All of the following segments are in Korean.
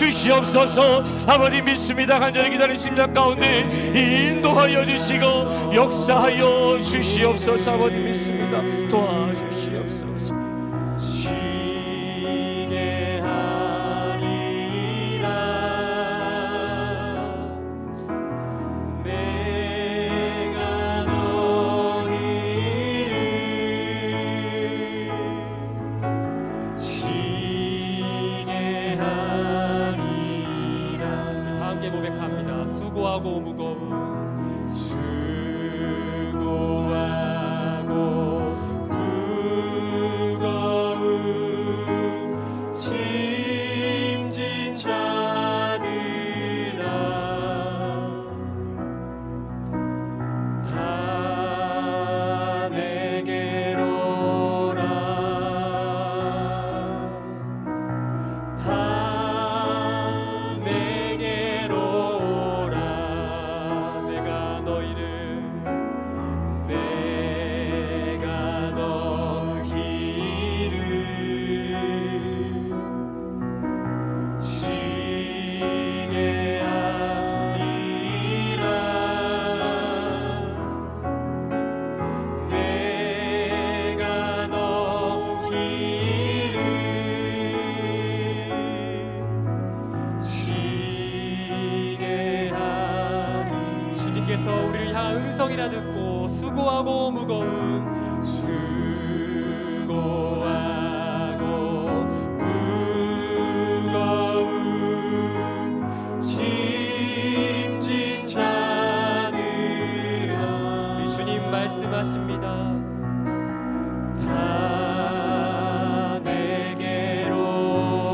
주시옵소서. 아버님 믿습니다. 간절히 기다리는 심장 가운데 인도하여 주시고 역사하여 주시옵소서. 아버님 믿습니다. 도와주시옵소서. 쉬게 하리라. 내가 너희를 쉬게 하리라. 다 함께 고백합니다. 수고하고 무거운 짐진 자들아 다 내게로 오라. 다 내게로 오라. 내가 너희를 쉬게 하리라. 내가 너희를 쉬게 하리. 주님께서 우리를 향한 음성이라 듣고 수고하고 무거운 짐진 자들아. 우리 주님 말씀하십니다. 다 내게로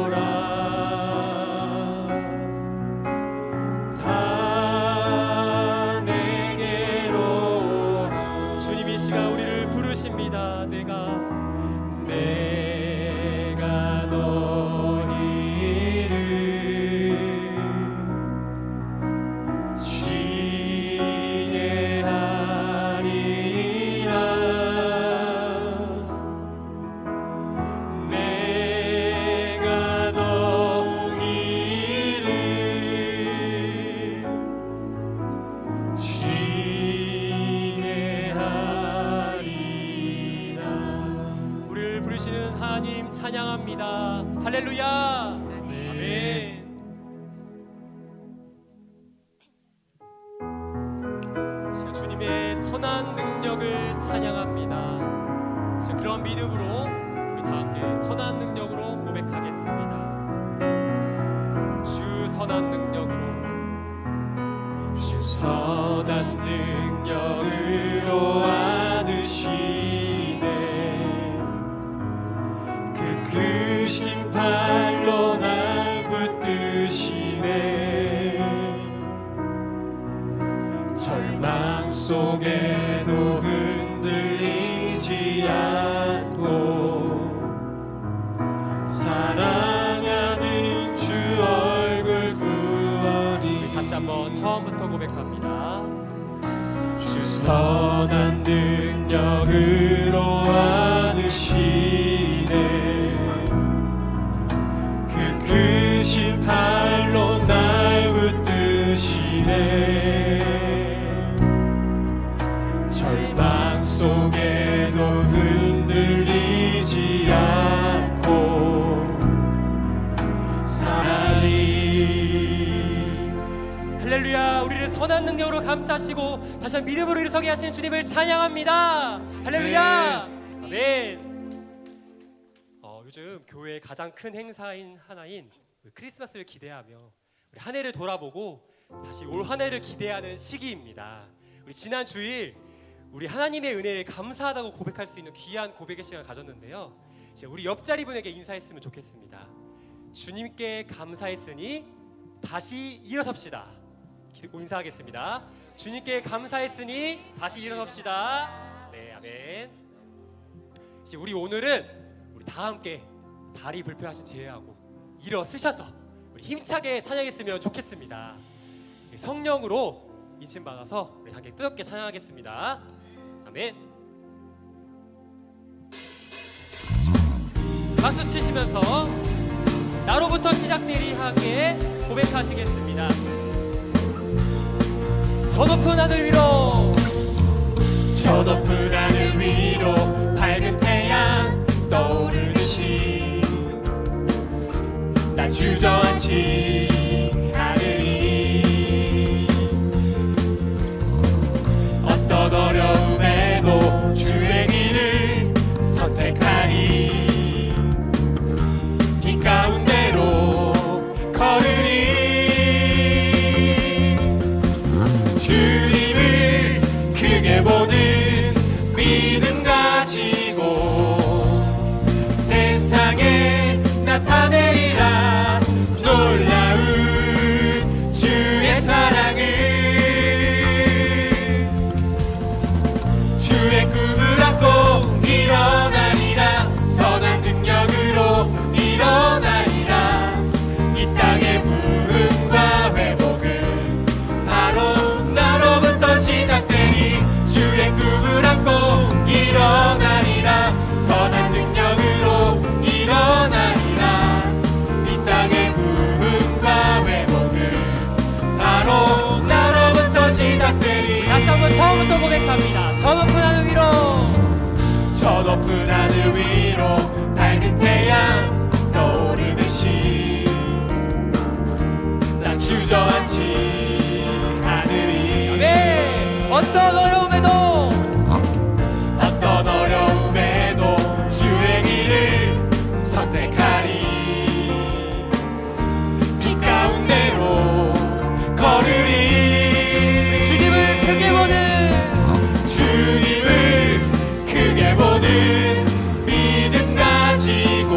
오라. 다 내게로 오라. 주님이 이 시간 우리를 부르십니다. 내가 너희를 쉬게 하리라. 내가 너희를 쉬게 하리라. 우리를 부르시는 하나님 찬양합니다. 할렐루야. 아멘. 주님의 선한 능력을 찬양합니다. 그런 믿음으로 우리 다 함께 선한 능력으로 고백하겠습니다. 주 선한 능력으로, 주 선한 능력으로 안으시네. 그 크신 팔로 날 붙드시네. 절망 속에도 흔들리지 않고 사랑하는 주 얼굴 구원이. 다시 한번 처음부터 고백합니다. 주 선한 능력으로 안으시네. 그 크신 팔로 날 붙드시네. 절망 속에도 흔들리지 않고 살리. 할렐루야. 우리를 선한 능력으로 감싸시고 다시 한번 믿음으로 일어서게 하신 주님을 찬양합니다. 할렐루야. 아멘. 요즘 교회의 가장 큰 행사인 하나인 크리스마스를 기대하며 우리 한 해를 돌아보고 다시 올 한 해를 기대하는 시기입니다. 우리 지난 주일 우리 하나님의 은혜를 감사하다고 고백할 수 있는 귀한 고백의 시간을 가졌는데요. 이제 우리 옆자리 분에게 인사했으면 좋겠습니다. 주님께 감사했으니 다시 일어섭시다. 인사하겠습니다. 주님께 감사했으니 다시 일어섭시다. 네, 아멘. 이제 우리 오늘은 우리 다 함께 다리 불편하신 제외하고 일어서셔서 우리 힘차게 찬양했으면 좋겠습니다. 성령으로 인침 받아서 우리 함께 뜨겁게 찬양하겠습니다. 아멘. 박수 치시면서 나로부터 시작되리 하게 고백하시겠습니다. 저 높은 하늘 위로, 저 높은 하늘 위로 밝은 태양 떠오르듯이 난 주저앉지 않으리. 어떤 어려움에도 주의 길을 선택하리. 빛 가운데로 걸으리. 주님을 크게 보는 믿음 가지고 세상에 나타내리라. 놀라운 주의 사랑을. 주의 꿈을 안고 일어나리라. 선한 능력으로 일어나리라. 이 땅의 부흥과 회복은 바로 나로부터 시작되니. 주의 꿈을 안고 일어나리라. 선한 능력으로 일어나리라. 이 땅의 부흥과 회복은 바로 나로부터 시작되니. 다시 한번 처음부터 고백합니다. 저 높은 하늘 위로, 저 높은 하늘 위로 밝은 태양 떠오르듯이 난 주저앉지 않으리. 네, 어떤 어려움에도, 어떤 어려움에도 주의 길을 선택하리. 빛 가운데로 걸으리. 주님을 크게 보는, 주님을 크게 보는 믿음 가지고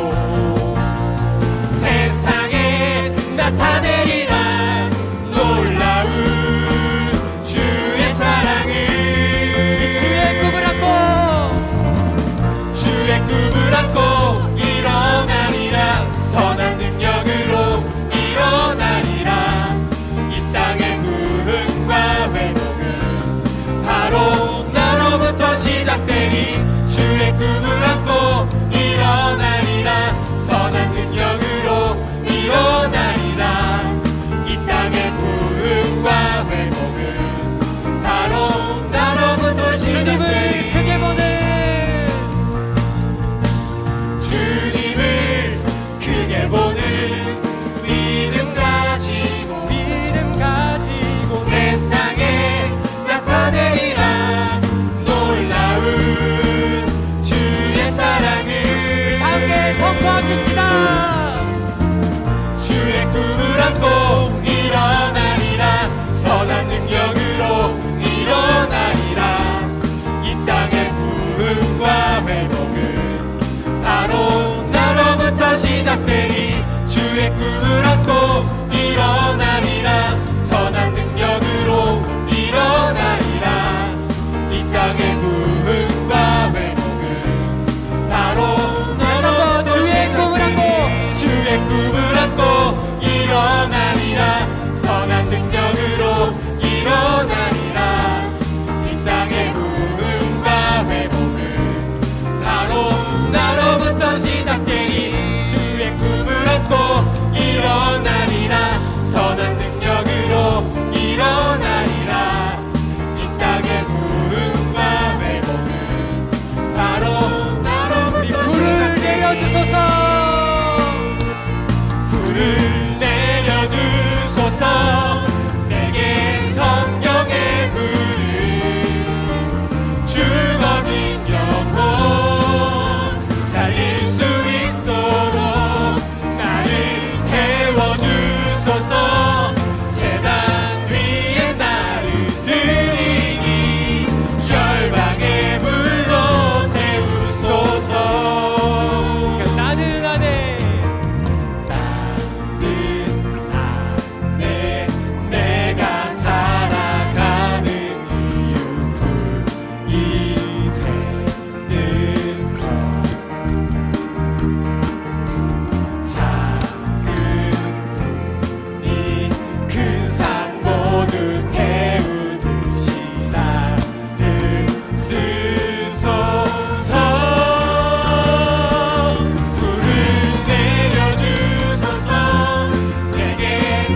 세상에 나타내리라. 놀라운 주의 사랑을.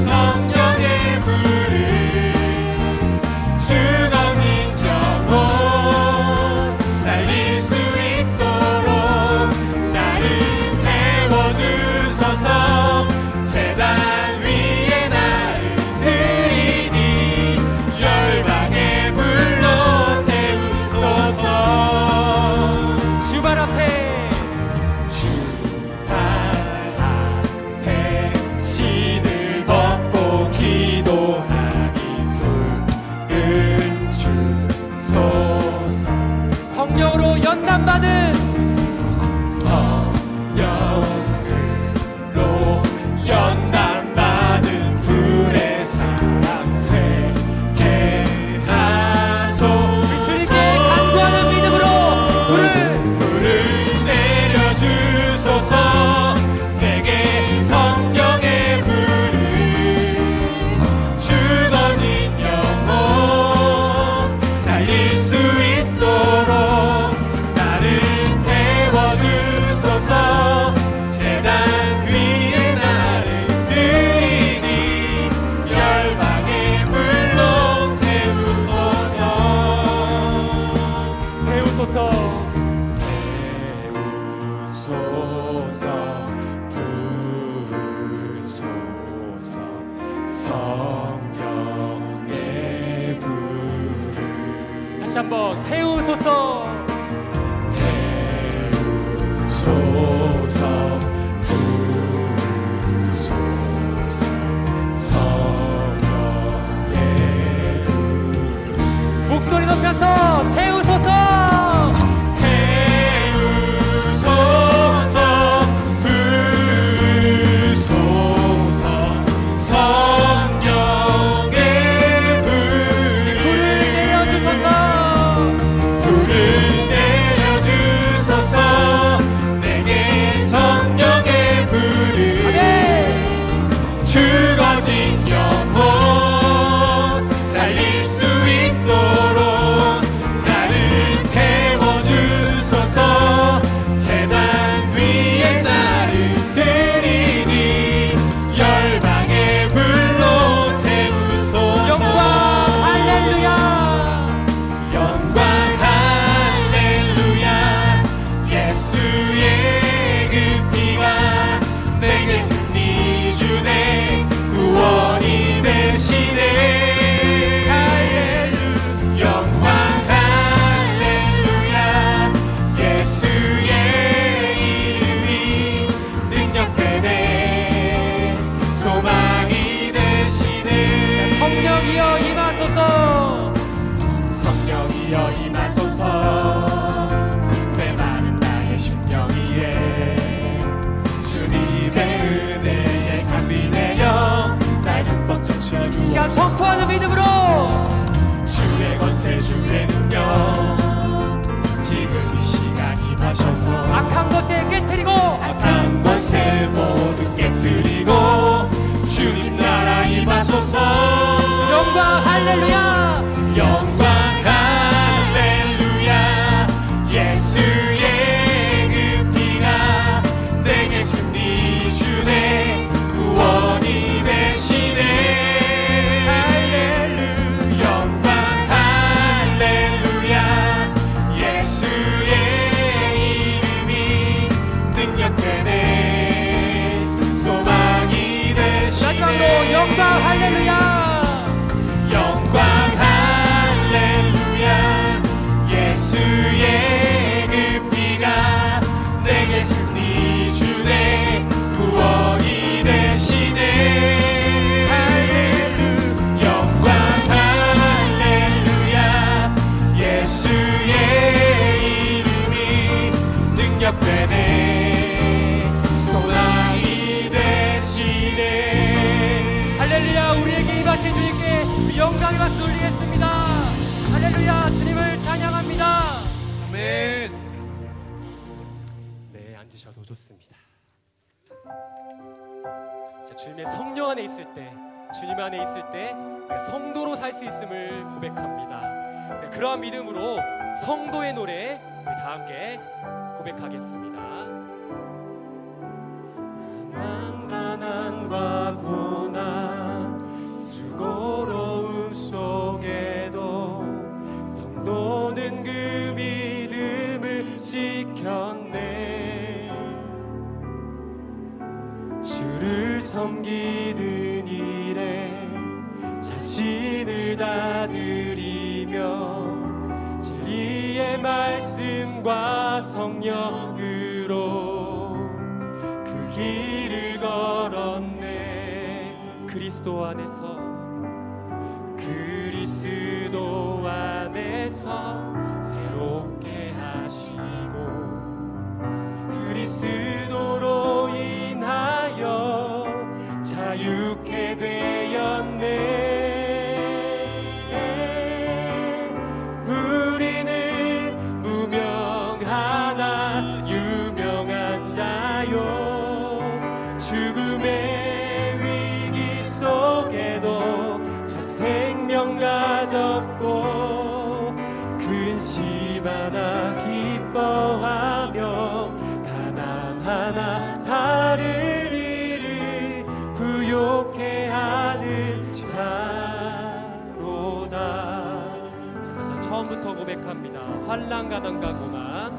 성령의 불을 죽어진 영혼 살릴 수 있도록 나를 태워주소서. 제단 위에 나를 드리니 열방의 불로 세우소서. 주발 앞에 주발 앞에 신을 벗고 기도하니 불을 주소서. 성령으로 연단받은 성령으로 연단받은 불의 사람 되게 하소서. 주님께 간구하는 믿음으로 불을 불을 내려주소서. 내게 성령의 불을 죽어진 영혼 살릴 수 있도록 나를 태워주소서. 제단 위에 나를 드리니 열방의 불로 세우소서. 배우소서. 부소서 부소서 성령의 불을 다시 한번 태우소서. 태우소서 부소서 성령의 불 목소리 높여서 태우소서. 태우소서 부소서 성령의 불을 내려주소서. 불을 내려주소서. 내게 성령의 불을 죽어진 영혼 살릴 수 있도록 나를 태워주소서. 제단 위에 나를 드리니 열방의 불로 세우소서. 영광 할렐루야. 영광 할렐루야. 예수의 그 피가 내게 승리 주네 구원이 되시네. 할렐루야. 영광 할렐루야. 예수의 이름이 능력되네 소망이 되시네. 성령이여 임하소서. 성령이여 임하소서. 메마른 나의 심령 위에 주님의 은혜에 감비 내려 날 흠뻑 적셔 이 시간 주옵소서. 선포하는 믿음으로 주의 권세 주의 능력 지금 이 시간 임하셔서 악한 것에 깨뜨리고 악한 권세 모두 깨뜨리고 주님 나라 임하소서. 영광 할렐루야. 영광 할렐루야. 예수의 그 피가 내게 승리 주네 구원이 되시네. 할렐루야. 영광 할렐루야. 예수의 이름이 능력되네 소망이 되시네. 마지막으로 영광 할렐루야. 영광 할렐루야. 예수의 그 피가 내게 승리 주네 구원이 되시네. 할렐루야. 영광 할렐루야. 예수의 이름이 능력되네 소망이 되시네. 할렐루야. 우리에게 임하신 주님께 영광의 박수 올리겠습니다. 할렐루야. 주님을 찬양합니다. 아멘. 네, 앉으셔도 좋습니다. 자, 주님의 성령 안에 있을 때, 주님 안에 있을 때 우리가 성도로 살 수 있음을 고백합니다. 네, 그러한 믿음으로 성도의 노래 우리 다 함께 고백하겠습니다. 가난과 고난 자신을 다 드리며 진리의 말씀과 성령으로 그 길을 걸었네. 그리스도 안에서 새롭게 하시고 그리스도로 인하여 자유케 되었네. 우리는 무명하나 유명한 자요 죽음의 위기 속에도 참 생명 가졌고 근심 하나 기뻐하며 가난 하나 다른 이를 부욕해 하는 자로다. 다시 처음부터 고백합니다. 환난 가난과 고난,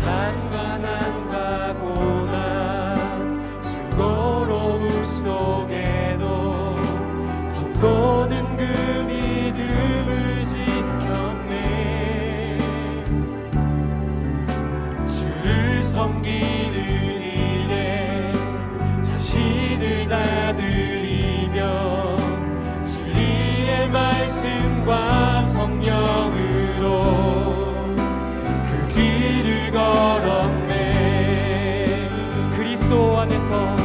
환난 가난과 고난, 수고로움 속에도 선고는 그 믿음을 지켰네. 주를 섬기는 일에 자신을 다 드리며 진리의 말씀과 성령으로 그 길을 걸었네. 그리스도 안에서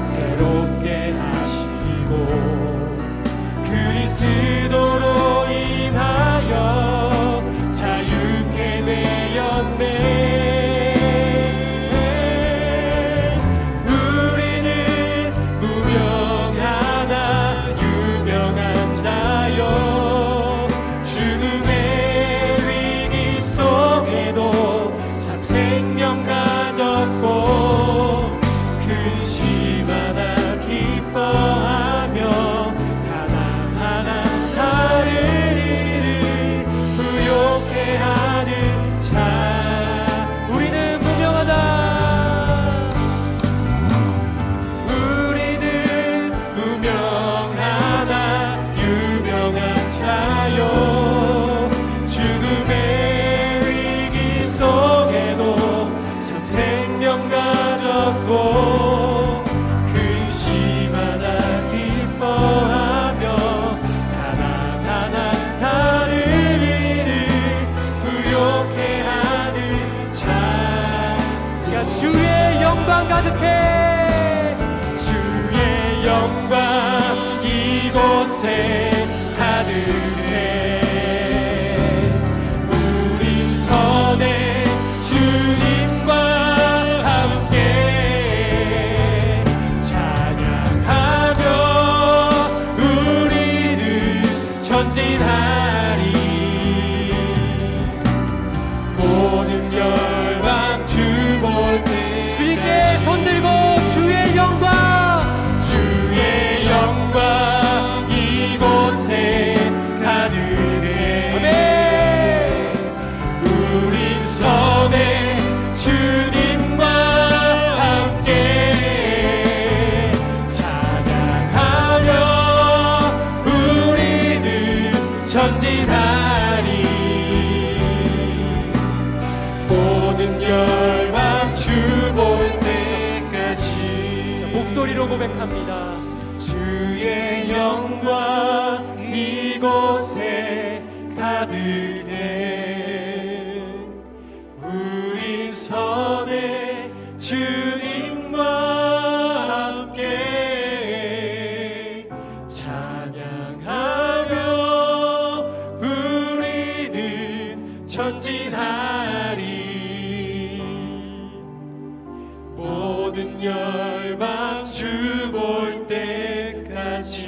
새롭게 하시고 그리스도로 인하여 자유케 되었네. 우리는 무명하나 유명한 자요 죽음의 위기 속에도 참 생명 가졌고 근심 하나 기뻐하며 가난하나 다른 이를 부욕해 하는 자. 우리는 무명하다. 우리는 무명하나 유명한 자요 죽음의 위기 속에도 참 생명 가졌고 주의 영광 가득해. 주의 영광 이곳에 가득해. 우리 선에 주님과 함께 찬양하며 우리는 전진하리. 모든 열방 주 볼 때 주님께 손들고 주의 영광 이곳에 가득해. 아멘. 우린 선에 주님과 함께 찬양하며 우리는 전진하리. 모든 열방 주 볼 때까지 목소리로 고백합니다. 주의 영광 이곳에 가득해. 우리 선에 주님과 함께 찬양하며 우리는 전진하리. 모든 열방 주 볼 때까지.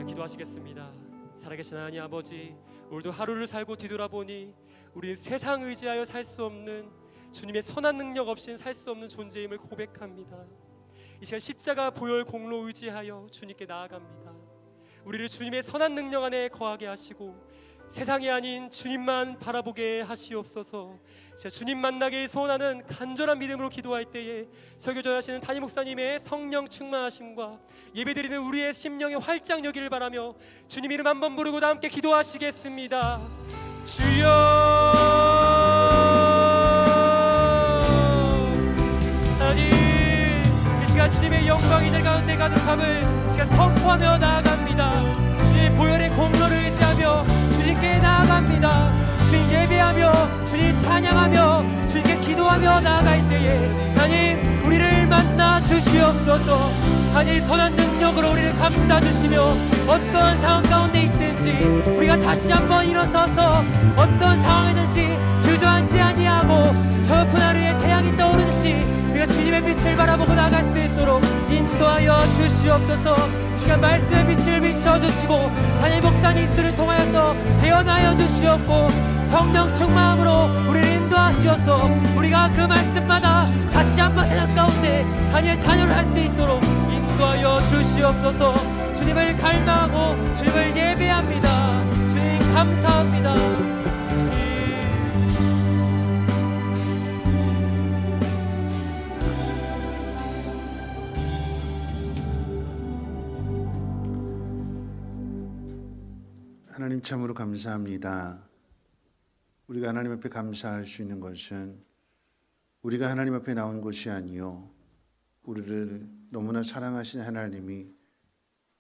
기도하시겠습니다. 살아계신 하나님 아버지, 오늘도 하루를 살고 뒤돌아보니 우리는 세상 의지하여 살 수 없는, 주님의 선한 능력 없이는 살 수 없는 존재임을 고백합니다. 이 시간 십자가 보혈 공로 의지하여 주님께 나아갑니다. 우리를 주님의 선한 능력 안에 거하게 하시고 세상이 아닌 주님만 바라보게 하시옵소서. 제가 주님 만나길 소원하는 간절한 믿음으로 기도할 때에 설교 전하시는 담임 목사님의 성령 충만하심과 예배드리는 우리의 심령의 활짝 여기를 바라며 주님 이름 한번 부르고 다 함께 기도하시겠습니다. 주여 하나님, 이 시간 주님의 영광이 내 가운데 가득함을 시간 선포하며 나아갑니다. 주님 보혈의 공로를 의지하며 주님께 나아갑니다. 주님 예배하며 주님 찬양하며 주님께 기도하며 나아갈 때에 하나님 우리를 만나 주시옵소서. 하나님 선한 능력으로 우리를 감싸주시며 어떤 상황 가운데 있든지 우리가 다시 한번 일어서서 어떤 상황이든지 주저앉지 아니하고 저 푸른 하늘에 태양이 떠오르듯이 우리가 주님의 빛을 바라보고 나갈 수 있도록 인도하여 주시옵소서. 시간 말씀의 빛을 비춰주시고 하나님 목사님 입술을 통하여서 태어나여 주시옵고 성령 충만함으로 우리를 인도하시어서 우리가 그 말씀마다 다시 한번 세상 가운데 하나님의 자녀를 할 수 있도록 인도하여 주시옵소서. 주님을 갈망하고 주님을 예배합니다. 주님 감사합니다. 하나님 참으로 감사합니다. 우리가 하나님 앞에 감사할 수 있는 것은 우리가 하나님 앞에 나온 것이 아니요 우리를 너무나 사랑하신 하나님이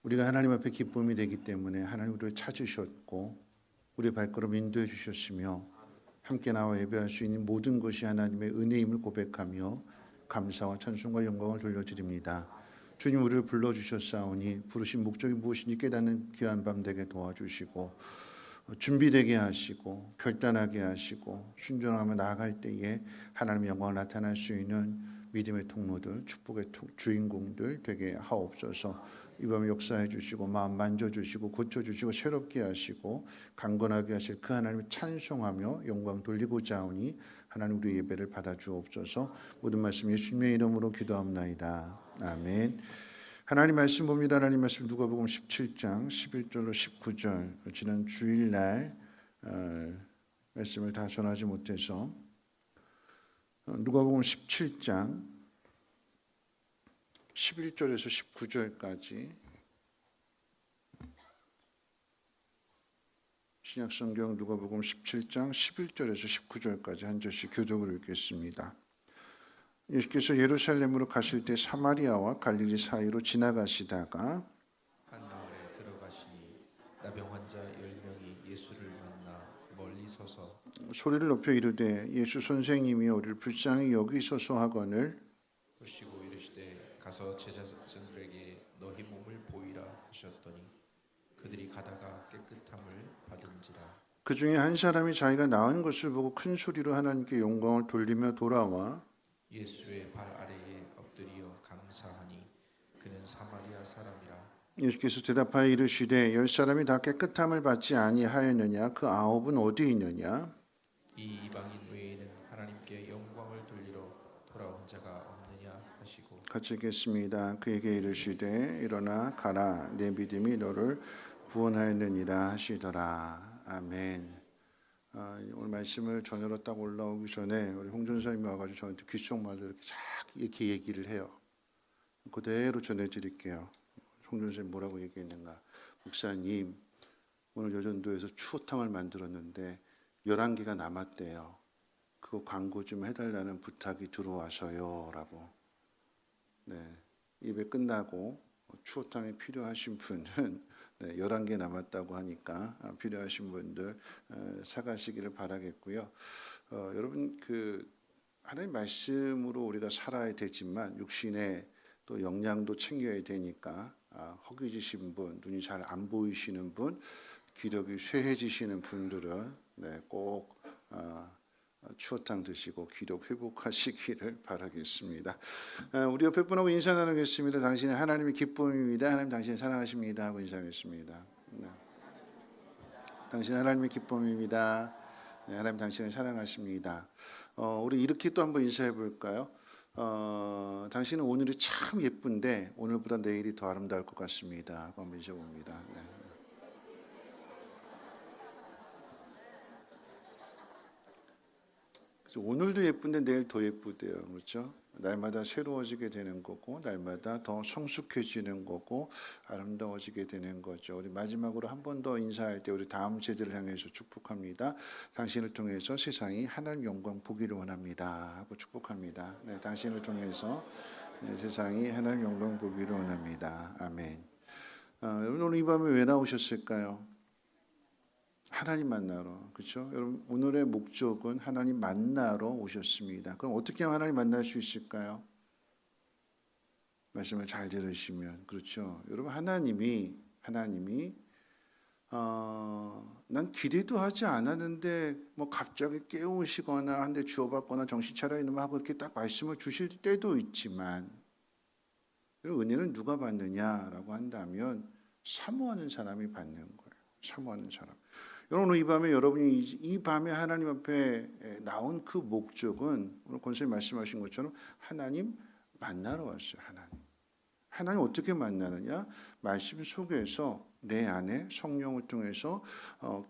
우리가 하나님 앞에 기쁨이 되기 때문에 하나님 우리를 찾으셨고 우리의 발걸음 인도해 주셨으며 함께 나와 예배할 수 있는 모든 것이 하나님의 은혜임을 고백하며 감사와 찬송과 영광을 돌려드립니다. 주님 우리를 불러주셨사오니 부르신 목적이 무엇인지 깨닫는 귀한 밤 되게 도와주시고 준비되게 하시고 결단하게 하시고 순종하며 나아갈 때에 하나님의 영광을 나타날 수 있는 믿음의 통로들, 축복의 주인공들 되게 하옵소서. 이 밤에 역사해 주시고 마음 만져주시고 고쳐주시고 새롭게 하시고 강건하게 하실 그 하나님을 찬송하며 영광 돌리고자 하오니 하나님 우리 예배를 받아주옵소서. 모든 말씀 예수님의 이름으로 기도합나이다. 아멘. 하나님 말씀 봅니다. 하나님 말씀 누가복음 17장 11절로 19절 지난 주일날 말씀을 다 전하지 못해서 누가복음 17장 11절에서 19절까지 신약성경 누가복음 17장 11절에서 19절까지 한 절씩 교독으로 읽겠습니다. 예수께서 예루살렘으로 가실 때 사마리아와 갈릴리 사이로 지나가시다가 한 마을에 들어가시니 나병 환자 10명이 예수를 만나 멀리 서서 소리를 높여 이르되 예수 선생님이 우리를 불쌍히 여기소서 하거늘 보시고 이르시되 가서 제자들에게 너희 몸을 보이라 하셨더니 그들이 가다가 깨끗함을 받은지라. 그 중에 한 사람이 자기가 나은 것을 보고 큰 소리로 하나님께 영광을 돌리며 돌아와 예수의 발 아래에 엎드려 감사하니 그는 사마리아 사람이라. 예수께서 대답하여 이르시되 10사람이 다 깨끗함을 받지 아니하였느냐 그 9은 어디 있느냐. 이 이방인 외에는 하나님께 영광을 돌리러 돌아온 자가 없느냐 하시고 같이 읽겠습니다. 그에게 이르시되 일어나 가라 내 믿음이 너를 구원하였느니라 하시더라. 아멘. 오늘 말씀을 전하러 딱 올라오기 전에 우리 홍 전사님이 와가지고 저한테 귓속말로 이렇게 얘기를 해요. 그대로 전해드릴게요. 홍 전사님 뭐라고 얘기했는가. 목사님 오늘 여전도에서 추어탕을 만들었는데 11개가 남았대요. 그거 광고 좀 해달라는 부탁이 들어와서요 라고. 네, 예배 끝나고 추어탕이 필요하신 분은 11개 남았다고 하니까 필요하신 분들 사가시기를 바라겠고요. 여러분 하나님 말씀으로 우리가 살아야 되지만 육신의 또 영양도 챙겨야 되니까 허기지신 분, 눈이 잘 안 보이시는 분, 기력이 쇠해지시는 분들은 꼭 추어탕 드시고 기력 회복하시기를 바라겠습니다. 우리 옆에 분하고 인사 나누겠습니다. 당신은 하나님의 기쁨입니다. 하나님 당신 사랑하십니다 하고 인사하겠습니다. 당신 하나님의 기쁨입니다. 하나님 당신을 사랑하십니다. 우리 이렇게 또 한번 인사해 볼까요? 당신은 오늘이 참 예쁜데 오늘보다 내일이 더 아름다울 것 같습니다. 한번 잊어봅니다. 그래서 오늘도 예쁜데 내일 더 예쁘대요. 그렇죠? 날마다 새로워지게 되는 거고 날마다 더 성숙해지는 거고 아름다워지게 되는 거죠. 우리 마지막으로 한 번 더 인사할 때 우리 다음 세대를 향해서 축복합니다. 당신을 통해서 세상이 하나님 영광 보기를 원합니다 하고 축복합니다. 네, 당신을 통해서 세상이 하나님 영광 보기를 원합니다. 아멘. 여러분 오늘 이 밤에 왜 나오셨을까요? 하나님 만나러. 그렇죠? 여러분 오늘의 목적은 하나님 만나러 오셨습니다. 그럼 어떻게 하면 하나님 만날 수 있을까요? 말씀을 잘 들으시면 그렇죠. 여러분 하나님이 난 기대도 하지 않았는데 뭐 갑자기 깨우시거나 한 대 주어받거나 정신 차려 이놈 하고 이렇게 딱 말씀을 주실 때도 있지만 은혜는 누가 받느냐라고 한다면 사모하는 사람이 받는 거예요. 사모하는 사람. 여러분 이 밤에 여러분이 이 밤에 하나님 앞에 나온 그 목적은 오늘 권사님 말씀하신 것처럼 하나님 만나러 왔어요. 하나님 어떻게 만나느냐? 말씀 속에서 내 안에 성령을 통해서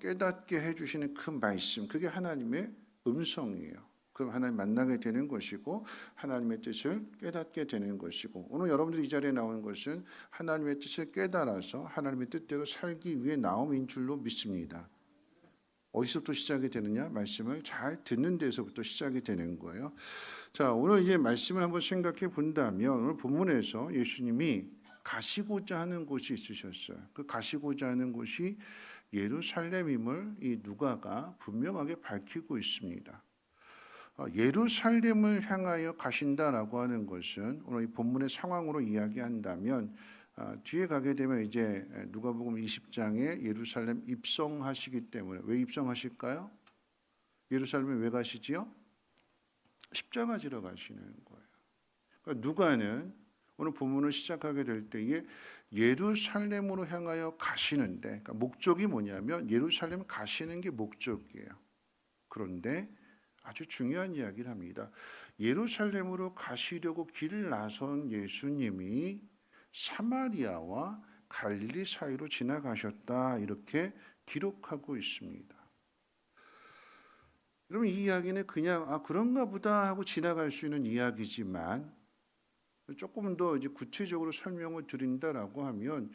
깨닫게 해주시는 그 말씀, 그게 하나님의 음성이에요. 그럼 하나님 만나게 되는 것이고 하나님의 뜻을 깨닫게 되는 것이고 오늘 여러분들이 이 자리에 나오는 것은 하나님의 뜻을 깨달아서 하나님의 뜻대로 살기 위해 나옴인 줄로 믿습니다. 어디서부터 시작이 되느냐? 말씀을 잘 듣는 데서부터 시작이 되는 거예요. 자, 오늘 이제 말씀을 한번 생각해 본다면 오늘 본문에서 예수님이 가시고자 하는 곳이 있으셨어요. 그 가시고자 하는 곳이 예루살렘임을 이 누가가 분명하게 밝히고 있습니다. 예루살렘을 향하여 가신다라고 하는 것은 오늘 이 본문의 상황으로 이야기한다면 뒤에 가게 되면 이제 누가복음 20장에 예루살렘 입성하시기 때문에 왜 입성하실까요? 예루살렘에 왜 가시지요? 십자가 지러 가시는 거예요. 그러니까 누가는 오늘 본문을 시작하게 될 때에 예루살렘으로 향하여 가시는데 그러니까 목적이 뭐냐면 예루살렘 가시는 게 목적이에요. 그런데 아주 중요한 이야기를 합니다. 예루살렘으로 가시려고 길을 나선 예수님이 사마리아와 갈릴리 사이로 지나가셨다 이렇게 기록하고 있습니다. 여러분 이 이야기는 그냥 그런가 보다 하고 지나갈 수 있는 이야기지만 조금 더 이제 구체적으로 설명을 드린다라고 하면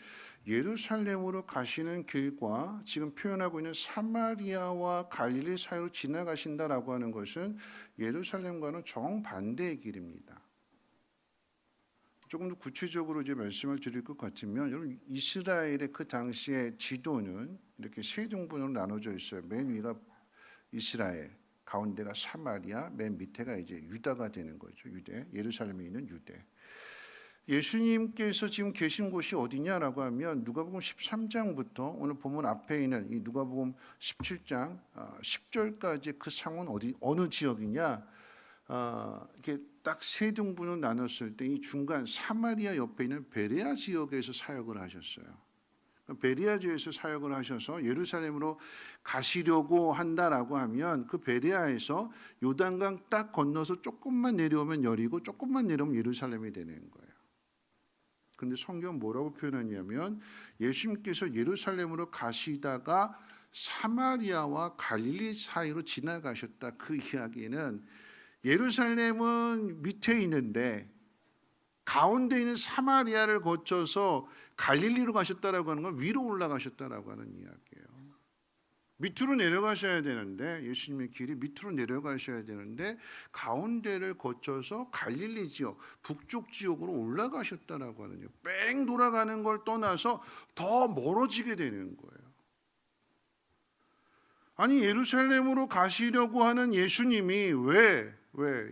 예루살렘으로 가시는 길과 지금 표현하고 있는 사마리아와 갈릴리 사이로 지나가신다라고 하는 것은 예루살렘과는 정반대의 길입니다. 조금 더 구체적으로 이제 말씀을 드릴 것 같으면 여러분 이스라엘의 그 당시의 지도는 이렇게 세 등분으로 나눠져 있어요. 맨 위가 이스라엘, 가운데가 사마리아, 맨 밑에가 이제 유다가 되는 거죠. 유대, 예루살렘에 있는 유대. 예수님께서 지금 계신 곳이 어디냐라고 하면 누가복음 13장부터 오늘 본문 앞에 있는 이 누가복음 17장 10절까지 그 상황은 어느 지역이냐? 이렇게 딱 세 등분으로 나눴을 때 이 중간 사마리아 옆에 있는 베레아 지역에서 사역을 하셨어요. 베레아 지역에서 사역을 하셔서 예루살렘으로 가시려고 한다라고 하면 그 베레아에서 요단강 딱 건너서 조금만 내려오면 여리고 조금만 내려오면 예루살렘이 되는 거예요. 그런데 성경 뭐라고 표현하냐면 예수님께서 예루살렘으로 가시다가 사마리아와 갈릴리 사이로 지나가셨다. 그 이야기는 예루살렘은 밑에 있는데 가운데 있는 사마리아를 거쳐서 갈릴리로 가셨다라고 하는 건 위로 올라가셨다라고 하는 이야기예요. 밑으로 내려가셔야 되는데 예수님의 길이 밑으로 내려가셔야 되는데 가운데를 거쳐서 갈릴리 지역, 북쪽 지역으로 올라가셨다라고 하는 이야기. 뺑 돌아가는 걸 떠나서 더 멀어지게 되는 거예요. 아니 예루살렘으로 가시려고 하는 예수님이 왜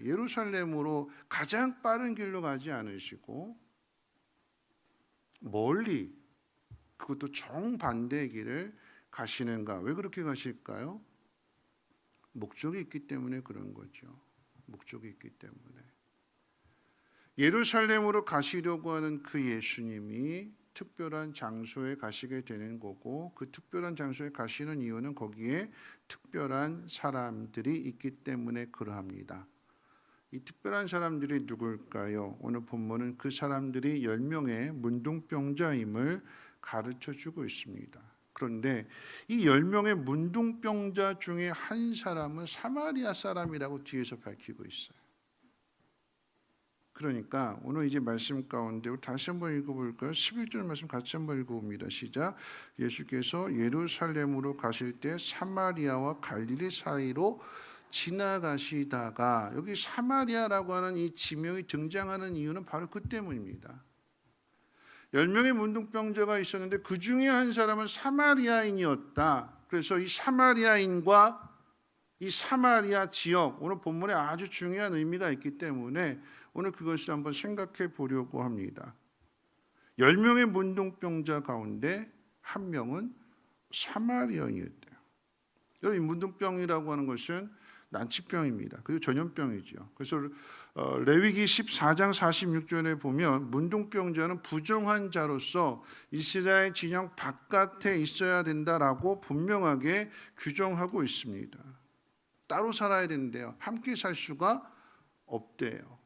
예루살렘으로 가장 빠른 길로 가지 않으시고 멀리 그것도 정반대의 길을 가시는가? 왜 그렇게 가실까요? 목적이 있기 때문에 그런 거죠. 목적이 있기 때문에. 예루살렘으로 가시려고 하는 그 예수님이 특별한 장소에 가시게 되는 거고 그 특별한 장소에 가시는 이유는 거기에 특별한 사람들이 있기 때문에 그러합니다. 이 특별한 사람들이 누굴까요? 오늘 본문은 그 사람들이 10명의 문둥병자임을 가르쳐 주고 있습니다. 그런데 이 10명의 문둥병자 중에 한 사람은 사마리아 사람이라고 뒤에서 밝히고 있어요. 그러니까 오늘 이제 말씀 가운데 우리 다시 한번 읽어볼까요? 11절 말씀 같이 한번 읽어봅니다. 시작. 예수께서 예루살렘으로 가실 때 사마리아와 갈릴리 사이로 지나가시다가, 여기 사마리아라고 하는 이 지명이 등장하는 이유는 바로 그 때문입니다. 10명의 문둥병자가 있었는데 그 중에 한 사람은 사마리아인이었다. 그래서 이 사마리아인과 이 사마리아 지역, 오늘 본문에 아주 중요한 의미가 있기 때문에 오늘 그것을 한번 생각해 보려고 합니다. 10명의 문둥병자 가운데 한 명은 사마리아인이었대요. 여러분, 이 문둥병이라고 하는 것은 난치병입니다. 그리고 전염병이죠. 그래서 레위기 14장 46절에 보면 문둥병자는 부정한 자로서 이스라엘 진영 바깥에 있어야 된다라고 분명하게 규정하고 있습니다. 따로 살아야 된대요. 함께 살 수가 없대요.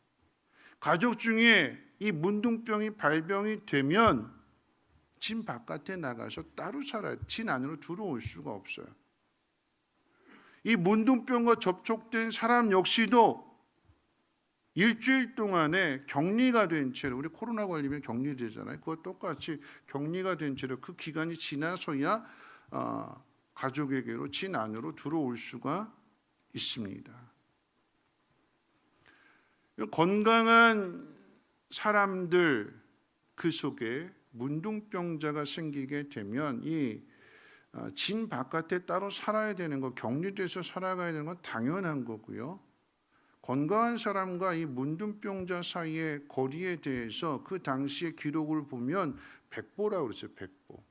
가족 중에 이 문둥병이 발병이 되면 진 바깥에 나가서 따로 살아야 돼요. 진 안으로 들어올 수가 없어요. 이 문둥병과 접촉된 사람 역시도 일주일 동안에 격리가 된 채로, 우리 코로나 걸리면 격리되잖아요. 그거 똑같이 격리가 된 채로 그 기간이 지나서야 가족에게로 진 안으로 들어올 수가 있습니다. 건강한 사람들 그 속에 문둥병자가 생기게 되면 이 진 바깥에 따로 살아야 되는 거, 격리돼서 살아가야 되는 건 당연한 거고요. 건강한 사람과 이 문둥병자 사이의 거리에 대해서 그 당시의 기록을 보면 백보라고 그랬어요. 백보.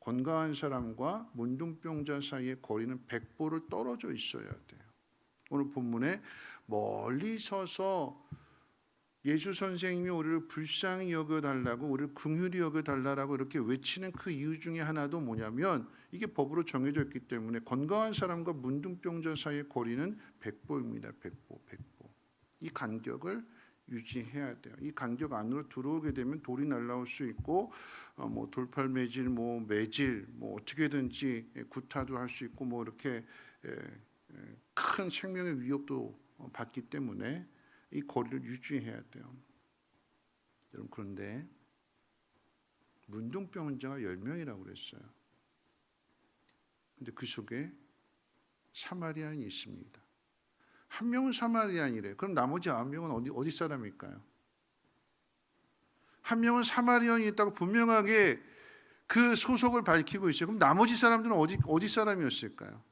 건강한 사람과 문둥병자 사이의 거리는 100보를 떨어져 있어야 돼요. 오늘 본문에 멀리 서서 예수 선생님이 우리를 불쌍히 여겨달라고, 우리를 긍휼히 여겨달라고 이렇게 외치는 그 이유 중에 하나도 뭐냐면 이게 법으로 정해져 있기 때문에 건강한 사람과 문둥병자 사이의 거리는 100보입니다. 100보. 이 간격을 유지해야 돼요. 이 간격 안으로 들어오게 되면 돌이 날라올 수 있고 뭐 돌팔매질, 뭐 매질, 뭐 어떻게든지 구타도 할 수 있고 뭐 이렇게 큰 생명의 위협도 받기 때문에 이 거리를 유지해야 돼요. 여러분, 그런데 문둥병자가 10명이라고 그랬어요. 근데 그 속에 사마리아인이 있습니다. 한 명은 사마리아인이래. 그럼 나머지 9명은 어디 사람일까요? 한 명은 사마리아인이 있다고 분명하게 그 소속을 밝히고 있어요. 그럼 나머지 사람들은 어디 사람이었을까요?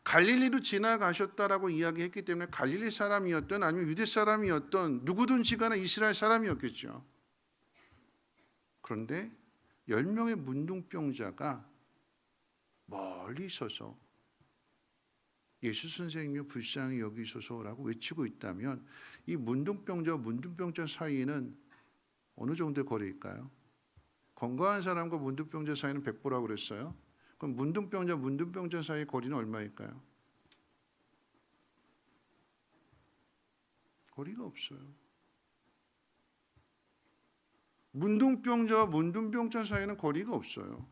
갈릴리로 지나가셨다라고 이야기했기 때문에 갈릴리 사람이었던 아니면 유대 사람이었던 누구든지 간에 이스라엘 사람이었겠죠. 그런데 10명의 문둥병자가 멀리 서서 예수 선생님이 불쌍히 여기소서라고 외치고 있다면 이 문둥병자와 문둥병자 사이에는 어느 정도의 거리일까요? 건강한 사람과 문둥병자 사이는 100보라고 그랬어요. 그럼 문둥병자 사이의 거리는 얼마일까요? 거리가 없어요. 문둥병자와 문둥병자 사이는 거리가 없어요.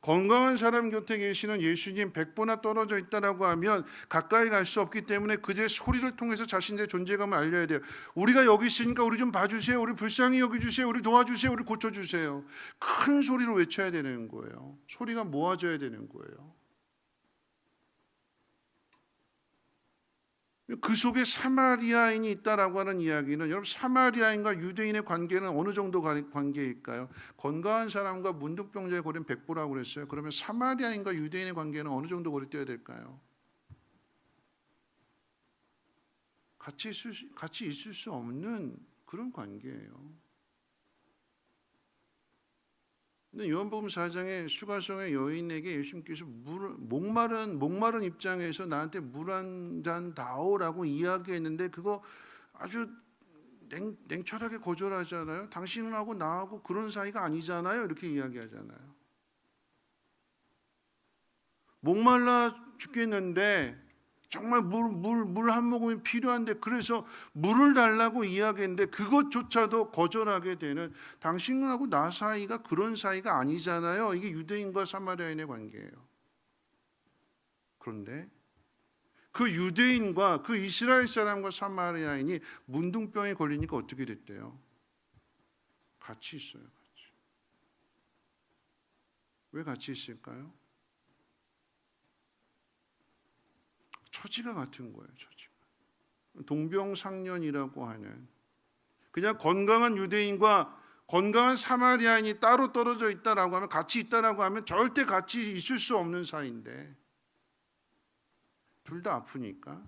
건강한 사람 곁에 계시는 예수님 100보나 떨어져 있다라고 하면 가까이 갈 수 없기 때문에 그제 소리를 통해서 자신의 존재감을 알려야 돼요. 우리가 여기 있으니까 우리 좀 봐주세요. 우리 불쌍히 여겨주세요. 우리 도와주세요. 우리 고쳐주세요. 큰 소리로 외쳐야 되는 거예요. 소리가 모아져야 되는 거예요. 그 속에 사마리아인이 있다라고 하는 이야기는, 여러분, 사마리아인과 유대인의 관계는 어느 정도 관계일까요? 건강한 사람과 문둥병자의 거리는 100보라고 그랬어요. 그러면 사마리아인과 유대인의 관계는 어느 정도 거리 떼야 될까요? 같이 있을 수 없는 그런 관계예요. 근데 요한복음 4장에 수가성의 여인에게 예수님께서 목마른 입장에서 나한테 물 한 잔 다오라고 이야기했는데 그거 아주 냉철하게 거절하잖아요. 당신하고 나하고 그런 사이가 아니잖아요. 이렇게 이야기하잖아요. 목말라 죽겠는데 정말 물 한 모금이 필요한데 그래서 물을 달라고 이야기했는데 그것조차도 거절하게 되는 당신하고 나 사이가 그런 사이가 아니잖아요. 이게 유대인과 사마리아인의 관계예요. 그런데 그 유대인과 그 이스라엘 사람과 사마리아인이 문둥병에 걸리니까 어떻게 됐대요? 같이 있어요. 같이. 왜 같이 있을까요? 처지가 같은 거예요. 처지가. 동병상련이라고 하는 그냥 건강한 유대인과 건강한 사마리아인이 따로 떨어져 있다라고 하면 같이 있다라고 하면 절대 같이 있을 수 없는 사이인데 둘 다 아프니까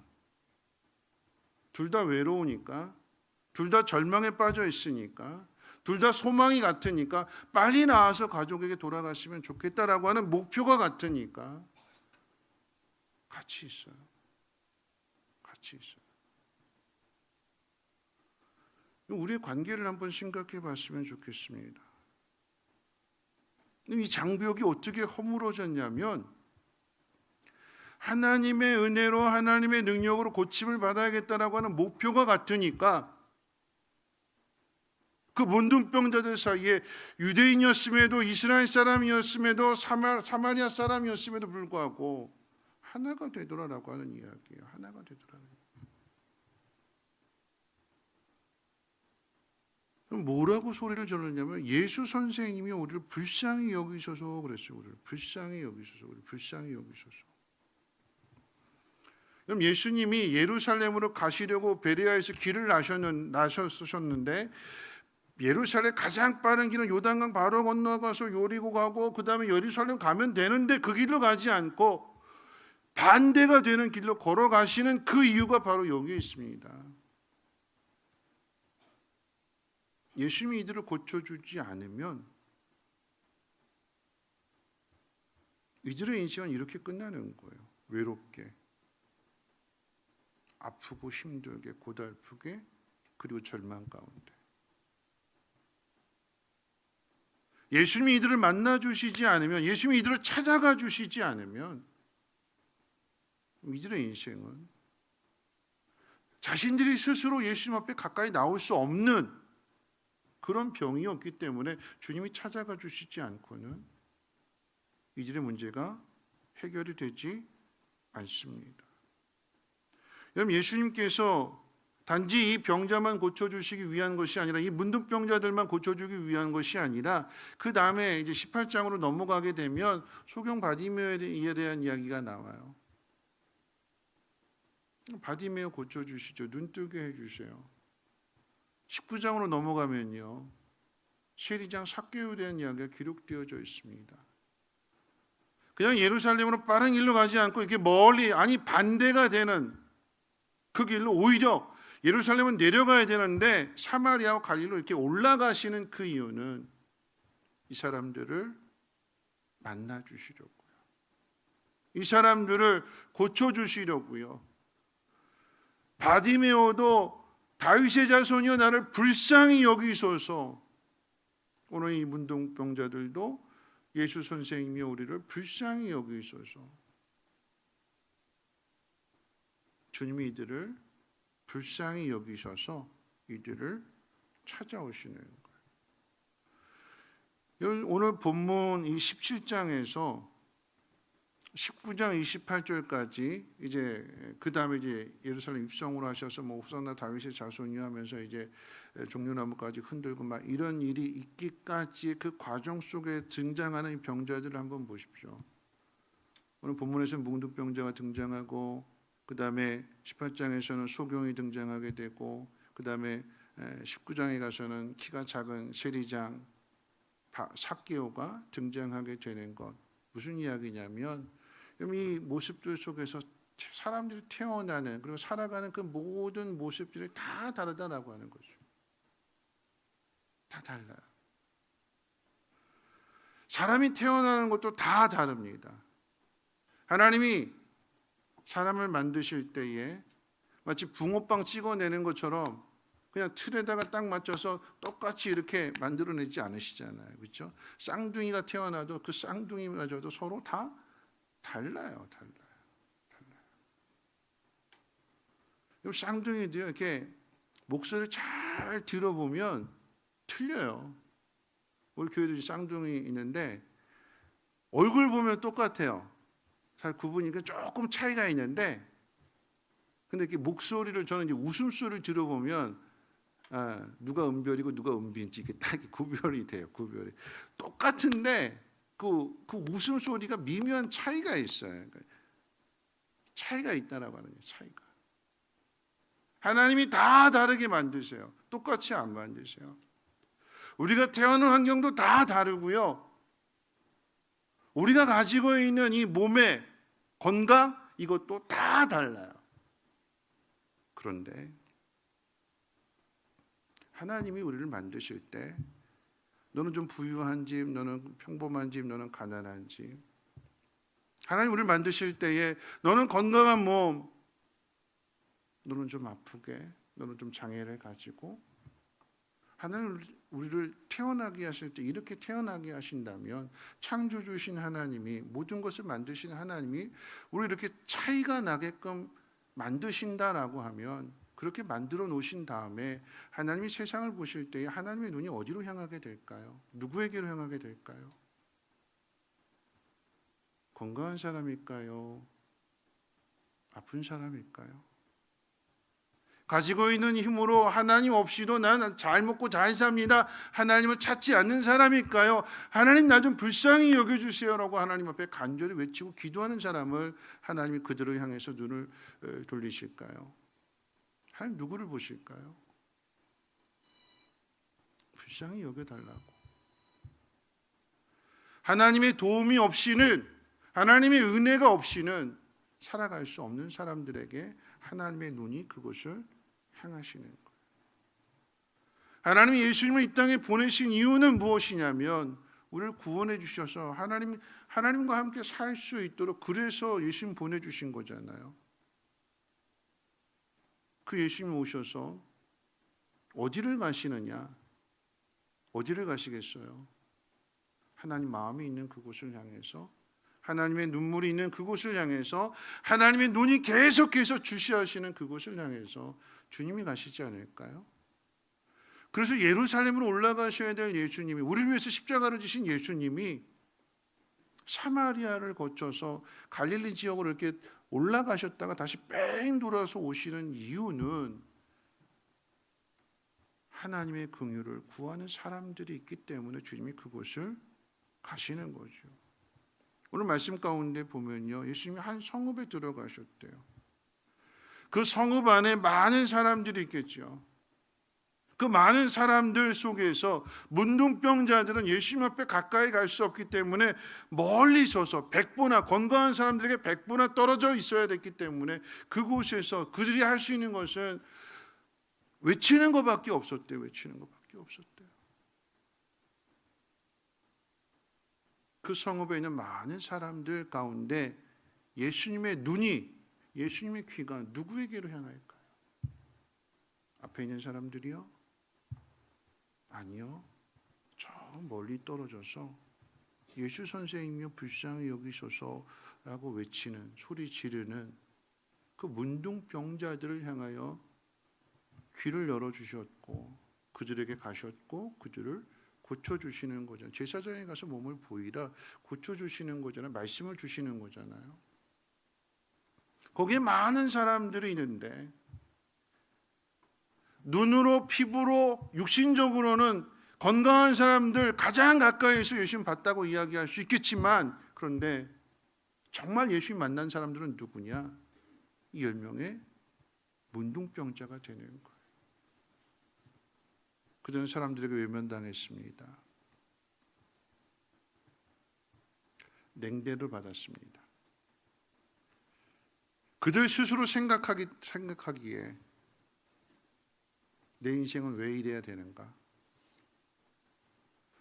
둘 다 외로우니까 둘 다 절망에 빠져 있으니까 둘 다 소망이 같으니까 빨리 나와서 가족에게 돌아갔으면 좋겠다라고 하는 목표가 같으니까 같이 있어요. 같이 있어요. 우리의 관계를 한번 생각해 봤으면 좋겠습니다. 이 장벽이 어떻게 허물어졌냐면 하나님의 은혜로 하나님의 능력으로 고침을 받아야겠다라고 하는 목표가 같으니까 그 문둥병자들 사이에 유대인이었음에도 이스라엘 사람이었음에도 사마리아 사람이었음에도 불구하고 하나가 되더라라고 하는 이야기예요. 하나가 되더라. 뭐라고 소리를 질렀냐면 예수 선생님이 우리를 불쌍히 여기셔서 그랬어요. 우리를 불쌍히 여기셔서, 우리를 불쌍히 여기셔서. 그럼 예수님이 예루살렘으로 가시려고 베레아에서 길을 나셨는데 예루살렘 가장 빠른 길은 요단강 바로 건너가서 요리고 가고 그 다음에 예루살렘 가면 되는데 그 길로 가지 않고 반대가 되는 길로 걸어가시는 그 이유가 바로 여기에 있습니다. 예수님이 이들을 고쳐주지 않으면 이들의 인생은 이렇게 끝나는 거예요. 외롭게, 아프고 힘들게, 고달프게, 그리고 절망 가운데. 예수님이 이들을 만나 주시지 않으면, 예수님이 이들을 찾아가 주시지 않으면 이들의 인생은 자신들이 스스로 예수님 앞에 가까이 나올 수 없는 그런 병이 없기 때문에 주님이 찾아가 주시지 않고는 이들의 문제가 해결이 되지 않습니다. 여러분, 예수님께서 단지 이 병자만 고쳐주시기 위한 것이 아니라 이 문둥병자들만 고쳐주기 위한 것이 아니라 그 다음에 이제 18장으로 넘어가게 되면 소경 바디메오에 대한 이야기가 나와요. 바디메오 고쳐주시죠. 눈 뜨게 해주세요. 19장으로 넘어가면요, 세리장 삭개오에 대한 이야기가 기록되어져 있습니다. 그냥 예루살렘으로 빠른 길로 가지 않고 이렇게 멀리, 아니 반대가 되는 그 길로 오히려 예루살렘은 내려가야 되는데 사마리아와 갈릴리로 이렇게 올라가시는 그 이유는 이 사람들을 만나 주시려고요. 이 사람들을 고쳐 주시려고요. 바디메오도 다윗의 자손이여 나를 불쌍히 여기소서. 오늘 이 문둥병자들도 예수 선생님이 우리를 불쌍히 여기소서. 주님이 이들을 불쌍히 여기셔서 이들을 찾아오시는 거예요. 오늘 본문 이 17장에서 19장 28절까지 이제 그 다음에 이제 예루살렘 입성을 하셔서 뭐 호산나 다윗의 자손이 하면서 이제 종려나무까지 흔들고 막 이런 일이 있기까지 그 과정 속에 등장하는 이 병자들을 한번 보십시오. 오늘 본문에서는 문둥병자가 등장하고 그 다음에 18장에서는 소경이 등장하게 되고 그 다음에 19장에 가서는 키가 작은 세리장 삭개오가 등장하게 되는 것. 무슨 이야기냐면 이 모습들 속에서 사람들이 태어나는 그리고 살아가는 그 모든 모습들이 다 다르다라고 하는 거죠. 다 달라요. 사람이 태어나는 것도 다 다릅니다. 하나님이 사람을 만드실 때에 마치 붕어빵 찍어내는 것처럼 그냥 틀에다가 딱 맞춰서 똑같이 이렇게 만들어내지 않으시잖아요. 그렇죠? 쌍둥이가 태어나도 그 쌍둥이마저도 서로 다 달라요. 쌍둥이도 이렇게 목소리를 잘 들어보면 틀려요. 우리 교회도 쌍둥이 있는데 얼굴 보면 똑같아요. 잘 구분이 조금 차이가 있는데, 근데 이렇게 목소리를, 저는 이제 웃음소리를 들어보면 누가 은별이고 누가 은비인지 이게 딱 구별이 돼요. 구별이 똑같은데 그 웃음소리가 미묘한 차이가 있어요. 그러니까 차이가 있다라고 하는 거예요. 차이가. 하나님이 다 다르게 만드세요. 똑같이 안 만드세요. 우리가 태어난 환경도 다 다르고요. 우리가 가지고 있는 이 몸의 건강, 이것도 다 달라요. 그런데 하나님이 우리를 만드실 때 너는 좀 부유한 집, 너는 평범한 집, 너는 가난한 집, 하나님 우리를 만드실 때에 너는 건강한 몸, 너는 좀 아프게, 너는 좀 장애를 가지고, 하나님 우리를 태어나게 하실 때 이렇게 태어나게 하신다면, 창조주신 하나님이, 모든 것을 만드신 하나님이 우리 이렇게 차이가 나게끔 만드신다라고 하면, 그렇게 만들어 놓으신 다음에 하나님이 세상을 보실 때에 하나님의 눈이 어디로 향하게 될까요? 누구에게로 향하게 될까요? 건강한 사람일까요? 아픈 사람일까요? 가지고 있는 힘으로 하나님 없이도 난 잘 먹고 잘 삽니다, 하나님을 찾지 않는 사람일까요? 하나님 나 좀 불쌍히 여겨주세요라고 하나님 앞에 간절히 외치고 기도하는 사람을 하나님이 그들을 향해서 눈을 돌리실까요? 하나님 누구를 보실까요? 불쌍히 여겨달라고. 하나님의 도움이 없이는, 하나님의 은혜가 없이는 살아갈 수 없는 사람들에게 하나님의 눈이 그곳을 향하시는 거예요. 하나님이 예수님을 이 땅에 보내신 이유는 무엇이냐면 우리를 구원해 주셔서 하나님과 함께 살 수 있도록, 그래서 예수님 보내주신 거잖아요. 그 예수님 오셔서 어디를 가시느냐? 어디를 가시겠어요? 하나님 마음이 있는 그곳을 향해서, 하나님의 눈물이 있는 그곳을 향해서, 하나님의 눈이 계속해서 주시하시는 그곳을 향해서 주님이 가시지 않을까요? 그래서 예루살렘으로 올라가셔야 될 예수님이, 우리를 위해서 십자가를 지신 예수님이 사마리아를 거쳐서 갈릴리 지역으로 이렇게 올라가셨다가 다시 뺑 돌아서 오시는 이유는 하나님의 긍휼을 구하는 사람들이 있기 때문에 주님이 그곳을 가시는 거죠. 오늘 말씀 가운데 보면요, 예수님이 한 성읍에 들어가셨대요. 그 성읍 안에 많은 사람들이 있겠죠. 그 많은 사람들 속에서 문둥병자들은 예수님 앞에 가까이 갈 수 없기 때문에 멀리 서서 100보나, 건강한 사람들에게 100보나 떨어져 있어야 됐기 때문에 그곳에서 그들이 할 수 있는 것은 외치는 것밖에 없었대요. 외치는 것밖에 없었대요. 그 성읍에 있는 많은 사람들 가운데 예수님의 눈이, 예수님의 귀가 누구에게로 향할까요? 앞에 있는 사람들이요? 아니요. 저 멀리 떨어져서 예수 선생님이여 불쌍히 여기소서라고 외치는, 소리 지르는 그 문둥병자들을 향하여 귀를 열어주셨고 그들에게 가셨고 그들을 고쳐주시는 거잖아요. 제사장에 가서 몸을 보이라 고쳐주시는 거잖아요. 말씀을 주시는 거잖아요. 거기에 많은 사람들이 있는데 눈으로, 피부로, 육신적으로는 건강한 사람들 가장 가까이에서 예수님 봤다고 이야기할 수 있겠지만, 그런데 정말 예수님 만난 사람들은 누구냐? 이 10명의 문둥병자가 되는 거예요. 그들은 사람들에게 외면당했습니다. 냉대를 받았습니다. 그들 스스로 생각하기에 내 인생은 왜 이래야 되는가?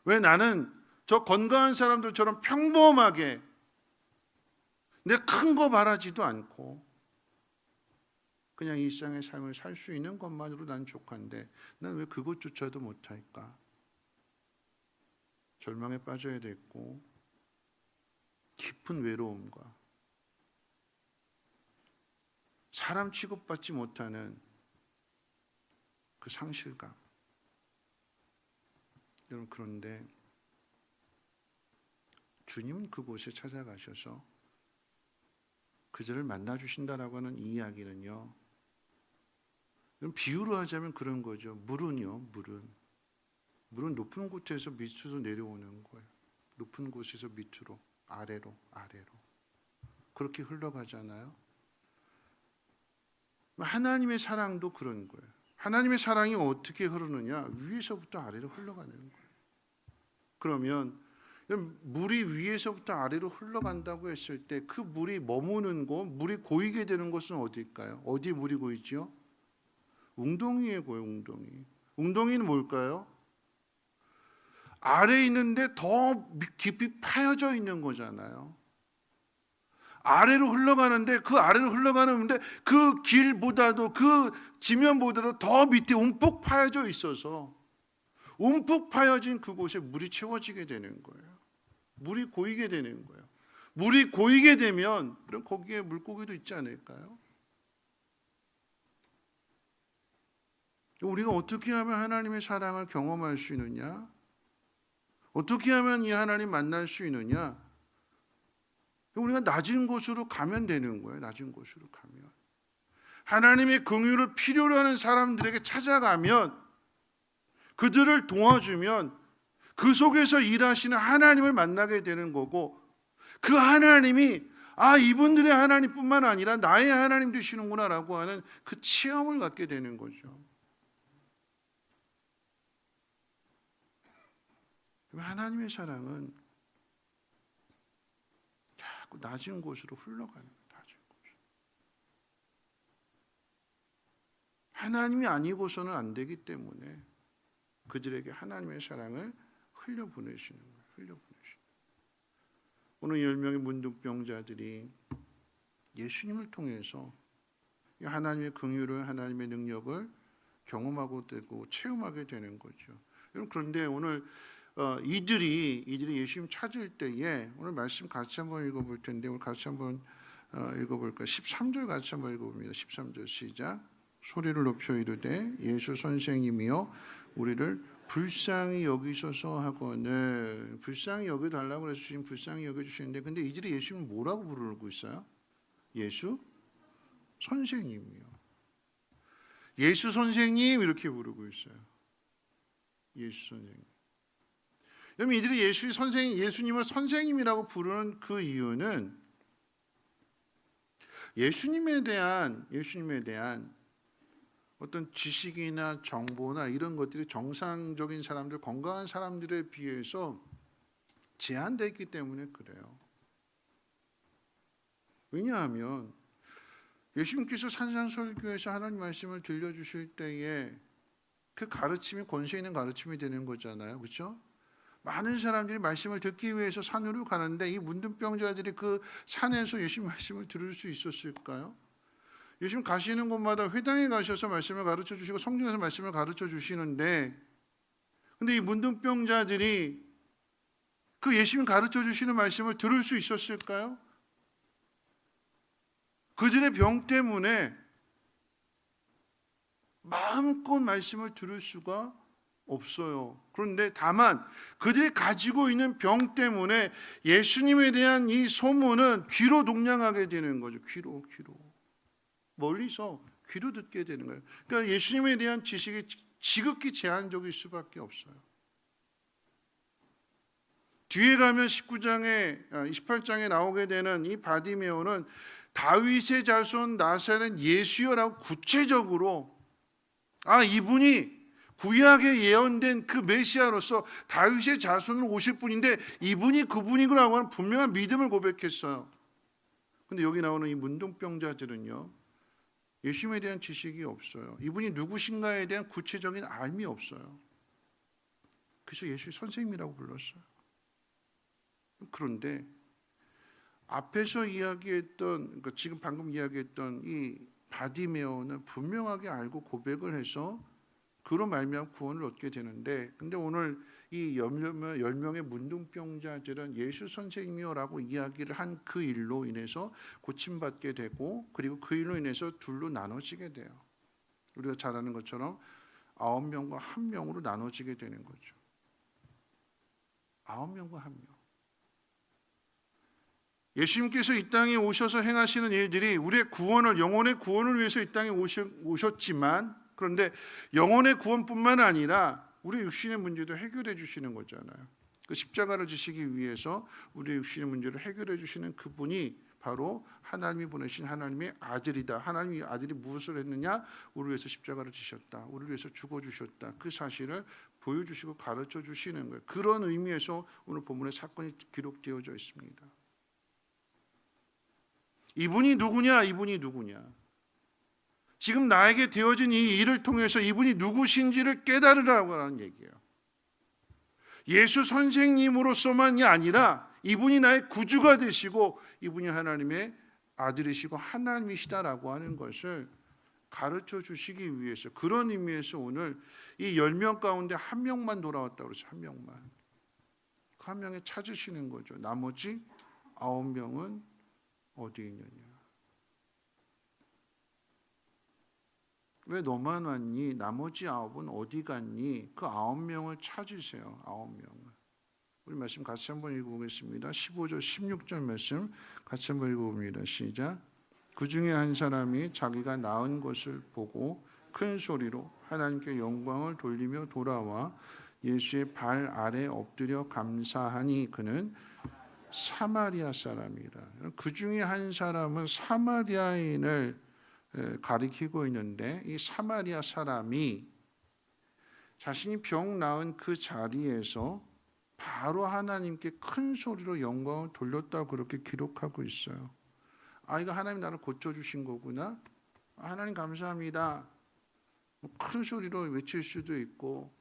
왜 나는 저 건강한 사람들처럼 평범하게 내 큰 거 바라지도 않고 그냥 일상의 삶을 살 수 있는 것만으로 난 족한데 난 왜 그것조차도 못할까? 절망에 빠져야 됐고 깊은 외로움과 사람 취급받지 못하는 그 상실감. 여러분, 그런데 주님은 그곳에 찾아가셔서 그들을 만나 주신다라고 하는 이 이야기는요, 비유로 하자면 그런 거죠. 물은 높은 곳에서 밑으로 내려오는 거예요. 높은 곳에서 밑으로, 아래로 그렇게 흘러가잖아요. 하나님의 사랑도 그런 거예요. 하나님의 사랑이 어떻게 흐르느냐? 위에서부터 아래로 흘러가는 거예요. 그러면 물이 위에서부터 아래로 흘러간다고 했을 때 그 물이 머무는 곳, 물이 고이게 되는 곳은 어디일까요? 어디에 물이 고이죠? 웅덩이에 고요. 웅덩이는 뭘까요? 아래에 있는데 더 깊이 파여져 있는 거잖아요. 아래로 흘러가는데 그 아래로 흘러가는데 그 길보다도 그 지면보다도 더 밑에 움푹 파여져 있어서 움푹 파여진 그곳에 물이 채워지게 되는 거예요. 물이 고이게 되는 거예요. 물이 고이게 되면 그럼 거기에 물고기도 있지 않을까요? 우리가 어떻게 하면 하나님의 사랑을 경험할 수 있느냐? 어떻게 하면 이 하나님 만날 수 있느냐? 우리가 낮은 곳으로 가면 되는 거예요. 낮은 곳으로 가면. 하나님의 긍휼을 필요로 하는 사람들에게 찾아가면, 그들을 도와주면 그 속에서 일하시는 하나님을 만나게 되는 거고, 그 하나님이 이분들의 하나님뿐만 아니라 나의 하나님 되시는구나라고 하는 그 체험을 갖게 되는 거죠. 하나님의 사랑은 자꾸 낮은 곳으로 흘러가는 거예요. 낮은 곳. 하나님이 아니고서는 안 되기 때문에 그들에게 하나님의 사랑을 흘려보내시는 거예요. 흘려보내시는 거예요. 오늘 10명의 문둥병자들이 예수님을 통해서 하나님의 긍휼을, 하나님의 능력을 경험하고 되고 체험하게 되는 거죠. 여러분, 그런데 오늘 이들이 예수님 찾을 때에 오늘 말씀 같이 한번 읽어볼 텐데, 오늘 같이 한번 읽어볼까요? 13절 같이 한번 읽어봅니다. 13절 시작. 소리를 높여 이르되 예수 선생님이여 우리를 불쌍히 여기소서 하거늘. 불쌍히 여겨달라고 해서 지금 불쌍히 여겨주시는데, 근데 이들이 예수님 뭐라고 부르고 있어요? 예수 선생님이요. 예수 선생님 이렇게 부르고 있어요. 예수 선생님. 여러분, 이들이 예수님을 선생님이라고 부르는 그 이유는 예수님에 대한 어떤 지식이나 정보나 이런 것들이 정상적인 사람들, 건강한 사람들에 비해서 제한되어 있기 때문에 그래요. 왜냐하면 예수님께서 산상설교에서 하나님 말씀을 들려주실 때에 그 가르침이 권세 있는 가르침이 되는 거잖아요. 그렇죠? 많은 사람들이 말씀을 듣기 위해서 산으로 가는데 이 문둥병자들이 그 산에서 예수님 말씀을 들을 수 있었을까요? 예수님 가시는 곳마다 회당에 가셔서 말씀을 가르쳐 주시고 성경에서 말씀을 가르쳐 주시는데, 근데 이 문둥병자들이 그 예수님 가르쳐 주시는 말씀을 들을 수 있었을까요? 그들의 병 때문에 마음껏 말씀을 들을 수가 없어요. 그런데 다만 그들이 가지고 있는 병 때문에 예수님에 대한 이 소문은 귀로 동냥하게 되는 거죠. 귀로. 멀리서 귀로 듣게 되는 거예요. 그러니까 예수님에 대한 지식이 지극히 제한적일 수밖에 없어요. 뒤에 가면 28장에 나오게 되는 이 바디메오는 다윗의 자손 나사렛 예수여라고 구체적으로 이분이 구약에 예언된 그 메시아로서 다윗의 자손으로 오실 분인데 이분이 그분이구나라고 하는 분명한 믿음을 고백했어요. 근데 여기 나오는 이 문둥병자들은요, 예수님에 대한 지식이 없어요. 이분이 누구신가에 대한 구체적인 알미 없어요. 그래서 예수 선생님이라고 불렀어요. 그런데 앞에서 이야기했던, 그러니까 지금 방금 이야기했던 이 바디메오는 분명하게 알고 고백을 해서 그로 말미암아 구원을 얻게 되는데, 근데 오늘 이 10명의 문둥병자들은 예수 선생님이요라고 이야기를 한 그 일로 인해서 고침받게 되고, 그리고 그 일로 인해서 둘로 나눠지게 돼요. 우리가 잘 아는 것처럼 9명과 1명으로 나눠지게 되는 거죠. 9명과 1명. 예수님께서 이 땅에 오셔서 행하시는 일들이 우리의 구원을, 영혼의 구원을 위해서 이 땅에 오셨지만, 그런데 영혼의 구원뿐만 아니라 우리 육신의 문제도 해결해 주시는 거잖아요. 그 십자가를 지시기 위해서 우리 육신의 문제를 해결해 주시는 그분이 바로 하나님이 보내신 하나님의 아들이다. 하나님의 아들이 무엇을 했느냐? 우리를 위해서 십자가를 지셨다. 우리를 위해서 죽어주셨다. 그 사실을 보여주시고 가르쳐 주시는 거예요. 그런 의미에서 오늘 본문에 사건이 기록되어져 있습니다. 이분이 누구냐? 이분이 누구냐? 지금 나에게 되어진 이 일을 통해서 이분이 누구신지를 깨달으라고 하는 얘기예요. 예수 선생님으로서만이 아니라 이분이 나의 구주가 되시고 이분이 하나님의 아들이시고 하나님이시다라고 하는 것을 가르쳐 주시기 위해서, 그런 의미에서 오늘 이 10명 가운데 1명만 돌아왔다고 그래서 1명만. 그 1명에 찾으시는 거죠. 나머지 9명은 어디 있느냐? 왜 너만 왔니? 나머지 9은 어디 갔니? 그 9명을 찾으세요. 9명을. 우리 말씀 같이 한번 읽어보겠습니다. 15절 16절 말씀 같이 한번 읽어봅니다. 시작. 그 중에 한 사람이 자기가 낳은 것을 보고 큰 소리로 하나님께 영광을 돌리며 돌아와 예수의 발 아래 엎드려 감사하니 그는 사마리아 사람이라. 그 중에 한 사람은 사마리아인을 가리키고 있는데, 이 사마리아 사람이 자신이 병 나은 그 자리에서 바로 하나님께 큰 소리로 영광을 돌렸다고 그렇게 기록하고 있어요. 아, 이거 하나님 나를 고쳐주신 거구나. 하나님 감사합니다. 큰 소리로 외칠 수도 있고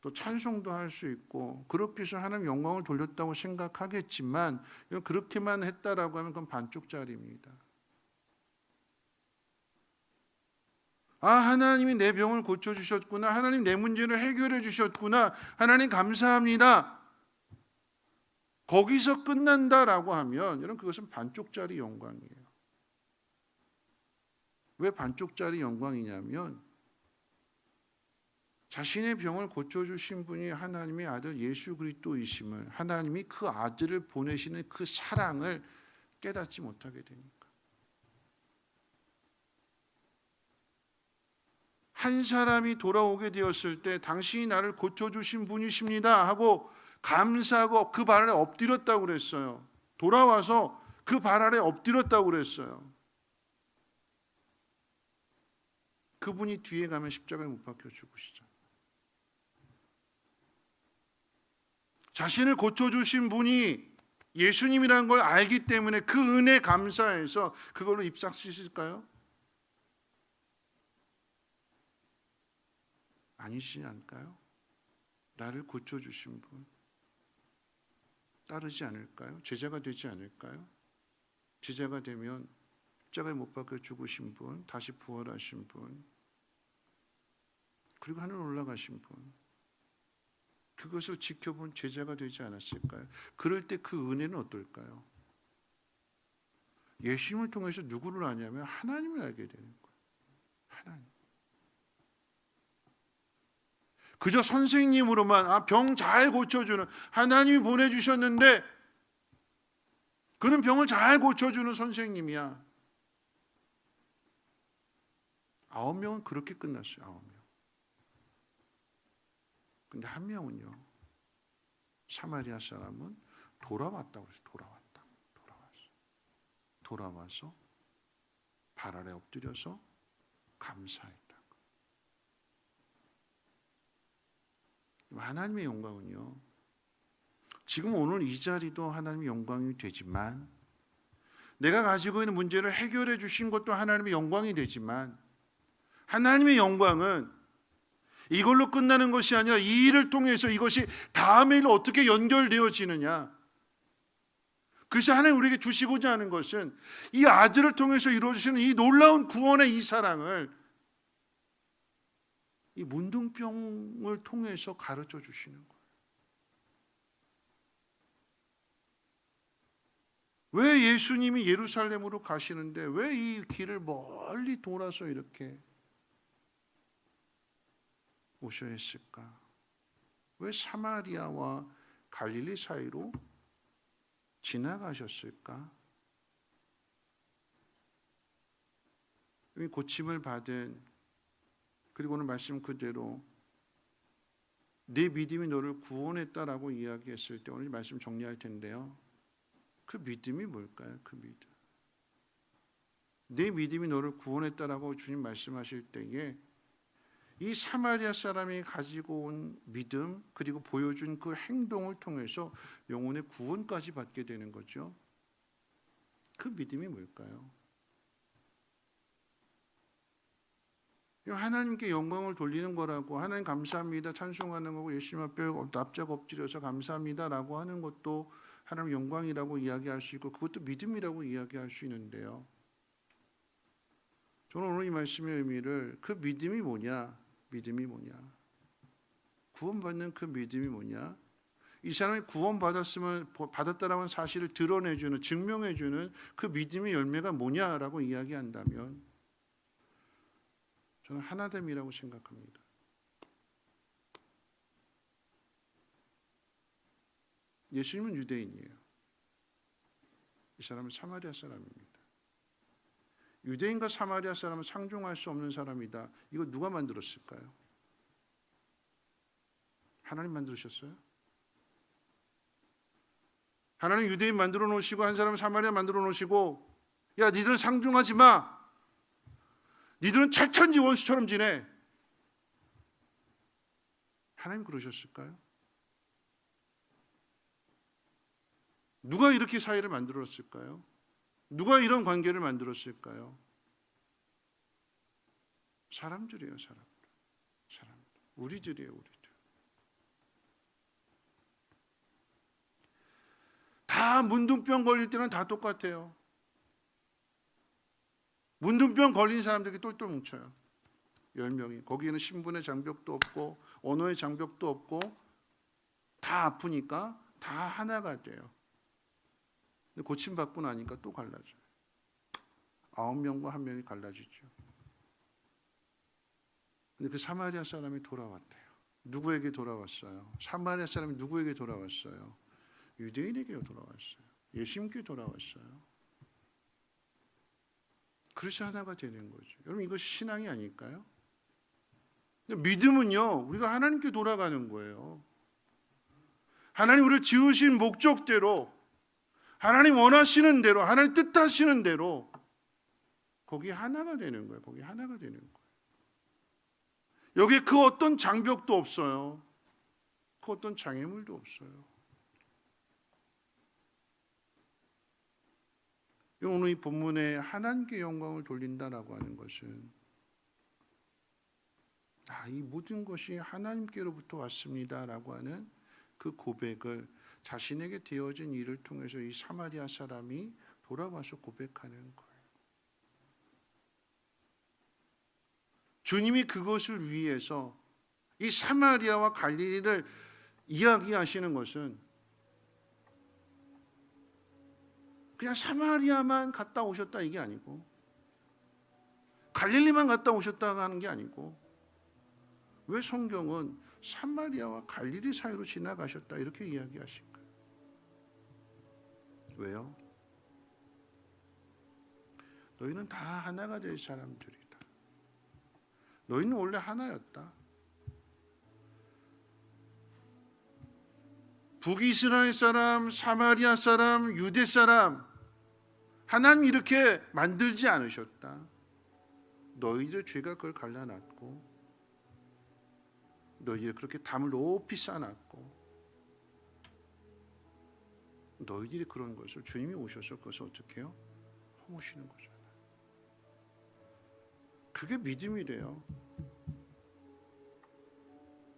또 찬송도 할 수 있고, 그렇게 해서 하나님 영광을 돌렸다고 생각하겠지만, 그렇게만 했다라고 하면 그건 반쪽짜리입니다. 아, 하나님이 내 병을 고쳐주셨구나. 하나님 내 문제를 해결해 주셨구나. 하나님 감사합니다. 거기서 끝난다라고 하면 여러분, 그것은 반쪽짜리 영광이에요. 왜 반쪽짜리 영광이냐면, 자신의 병을 고쳐주신 분이 하나님의 아들 예수 그리스도이심을, 하나님이 그 아들을 보내시는 그 사랑을 깨닫지 못하게 되니까. 한 사람이 돌아오게 되었을 때 당신이 나를 고쳐주신 분이십니다 하고 감사하고 그 발 아래 엎드렸다고 그랬어요. 돌아와서 그 발 아래 엎드렸다고 그랬어요. 그분이 뒤에 가면 십자가에 못 박혀 죽으시죠. 자신을 고쳐주신 분이 예수님이라는 걸 알기 때문에 그 은혜 감사해서 그걸로 입싹 쓰실까요? 아니시지 않을까요? 나를 고쳐주신 분 따르지 않을까요? 제자가 되지 않을까요? 제자가 되면 십자가에 못 박혀 죽으신 분, 다시 부활하신 분, 그리고 하늘 올라가신 분, 그것을 지켜본 제자가 되지 않았을까요? 그럴 때 그 은혜는 어떨까요? 예수님을 통해서 누구를 아냐면 하나님을 알게 되는 거예요. 하나님. 그저 선생님으로만 병 잘 고쳐주는, 하나님이 보내주셨는데 그는 병을 잘 고쳐주는 선생님이야. 9명은 그렇게 끝났어요. 9명. 근데 1명은요, 사마리아 사람은 돌아왔다고 그랬어요. 돌아와서 발 아래 엎드려서 감사했다. 하나님의 영광은요, 지금 오늘 이 자리도 하나님의 영광이 되지만, 내가 가지고 있는 문제를 해결해 주신 것도 하나님의 영광이 되지만, 하나님의 영광은 이걸로 끝나는 것이 아니라 이 일을 통해서 이것이 다음의 일로 어떻게 연결되어지느냐, 그것이 하나님 우리에게 주시고자 하는 것은 이 아들을 통해서 이루어지시는 이 놀라운 구원의 이 사랑을 이 문둥병을 통해서 가르쳐 주시는 거예요. 왜 예수님이 예루살렘으로 가시는데 왜 이 길을 멀리 돌아서 이렇게 오셔야 했을까? 왜 사마리아와 갈릴리 사이로 지나가셨을까? 고침을 받은, 그리고 오늘 말씀 그대로 내 믿음이 너를 구원했다라고 이야기했을 때 오늘 말씀 정리할 텐데요. 그 믿음이 뭘까요? 그 믿음. 내 믿음이 너를 구원했다라고 주님 말씀하실 때에 이 사마리아 사람이 가지고 온 믿음, 그리고 보여준 그 행동을 통해서 영혼의 구원까지 받게 되는 거죠. 그 믿음이 뭘까요? 하나님께 영광을 돌리는 거라고, 하나님 감사합니다 찬송하는 거고, 예수님 앞에 납작 엎드려서 감사합니다라고 하는 것도 하나님 영광이라고 이야기할 수 있고, 그것도 믿음이라고 이야기할 수 있는데요. 저는 오늘 이 말씀의 의미를, 그 믿음이 뭐냐? 믿음이 뭐냐? 구원받는 그 믿음이 뭐냐? 이 사람이 받았다라는 사실을 드러내주는, 증명해주는 그 믿음의 열매가 뭐냐라고 이야기한다면 저는 하나됨이라고 생각합니다. 예수님은 유대인이에요. 이 사람은 사마리아 사람입니다. 유대인과 사마리아 사람은 상종할 수 없는 사람이다. 이거 누가 만들었을까요? 하나님 만들으셨어요? 하나님 유대인 만들어 놓으시고 한 사람은 사마리아 만들어 놓으시고, 야 니들은 상종하지 마. 니들은 철천지 원수처럼 지내. 하나님 그러셨을까요? 누가 이렇게 사이를 만들었을까요? 누가 이런 관계를 만들었을까요? 사람들이에요, 사람들. 우리들이에요, 우리들. 다 문둥병 걸릴 때는 다 똑같아요. 문둥병 걸린 사람들이 똘똘 뭉쳐요. 10명이. 거기에는 신분의 장벽도 없고 언어의 장벽도 없고 다 아프니까 다 하나가 돼요. 근데 고침받고 나니까 또 갈라져요. 9명과 1명이 갈라지죠. 근데 그 사마리아 사람이 돌아왔대요. 누구에게 돌아왔어요? 사마리아 사람이 누구에게 돌아왔어요? 유대인에게 돌아왔어요. 예수님께 돌아왔어요. 그래서 하나가 되는 거죠. 여러분 이것이 신앙이 아닐까요? 믿음은요, 우리가 하나님께 돌아가는 거예요. 하나님 우리를 지으신 목적대로, 하나님 원하시는 대로, 하나님 뜻하시는 대로 거기 하나가 되는 거예요. 거기 하나가 되는 거예요. 여기에 그 어떤 장벽도 없어요. 그 어떤 장애물도 없어요. 오늘 이 본문에 하나님께 영광을 돌린다라고 하는 것은 이 모든 것이 하나님께로부터 왔습니다라고 하는 그 고백을 자신에게 되어진 일을 통해서 이 사마리아 사람이 돌아와서 고백하는 거예요. 주님이 그것을 위해서 이 사마리아와 갈릴리를 이야기하시는 것은 그냥 사마리아만 갔다 오셨다 이게 아니고, 갈릴리만 갔다 오셨다가 하는 게 아니고, 왜 성경은 사마리아와 갈릴리 사이로 지나가셨다 이렇게 이야기하실까요? 왜요? 너희는 다 하나가 될 사람들이다. 너희는 원래 하나였다. 북이스라엘 사람, 사마리아 사람, 유대 사람, 하나님 이렇게 만들지 않으셨다. 너희들 죄가 그걸 갈라놨고, 너희들 그렇게 담을 높이 쌓아놨고, 너희들이 그런 것을 주님이 오셔서 그것을 어떻게 해요? 허무시는 거잖아요. 그게 믿음이래요.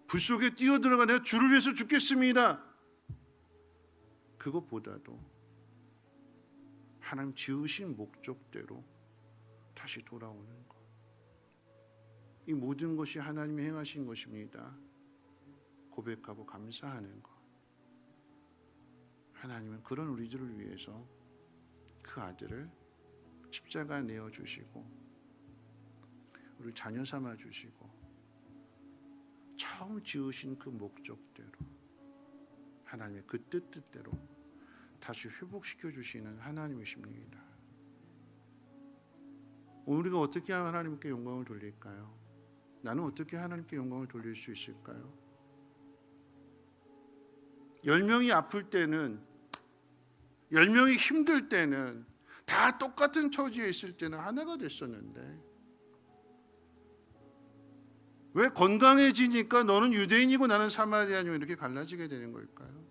불 속에 뛰어들어가 내가 주를 위해서 죽겠습니다. 그것보다도 하나님 지으신 목적대로 다시 돌아오는 것. 이 모든 것이 하나님이 행하신 것입니다. 고백하고 감사하는 것. 하나님은 그런 우리들을 위해서 그 아들을 십자가에 내어주시고 우리 자녀 삼아 주시고 처음 지으신 그 목적대로 하나님의 그 뜻대로 다시 회복시켜 주시는 하나님이십니다. 우리가 어떻게 하나님께 영광을 돌릴까요? 나는 어떻게 하나님께 영광을 돌릴 수 있을까요? 10명이 아플 때는, 10명이 힘들 때는, 다 똑같은 처지에 있을 때는 하나가 됐었는데 왜 건강해지니까 너는 유대인이고 나는 사마리아인이고 이렇게 갈라지게 되는 걸까요?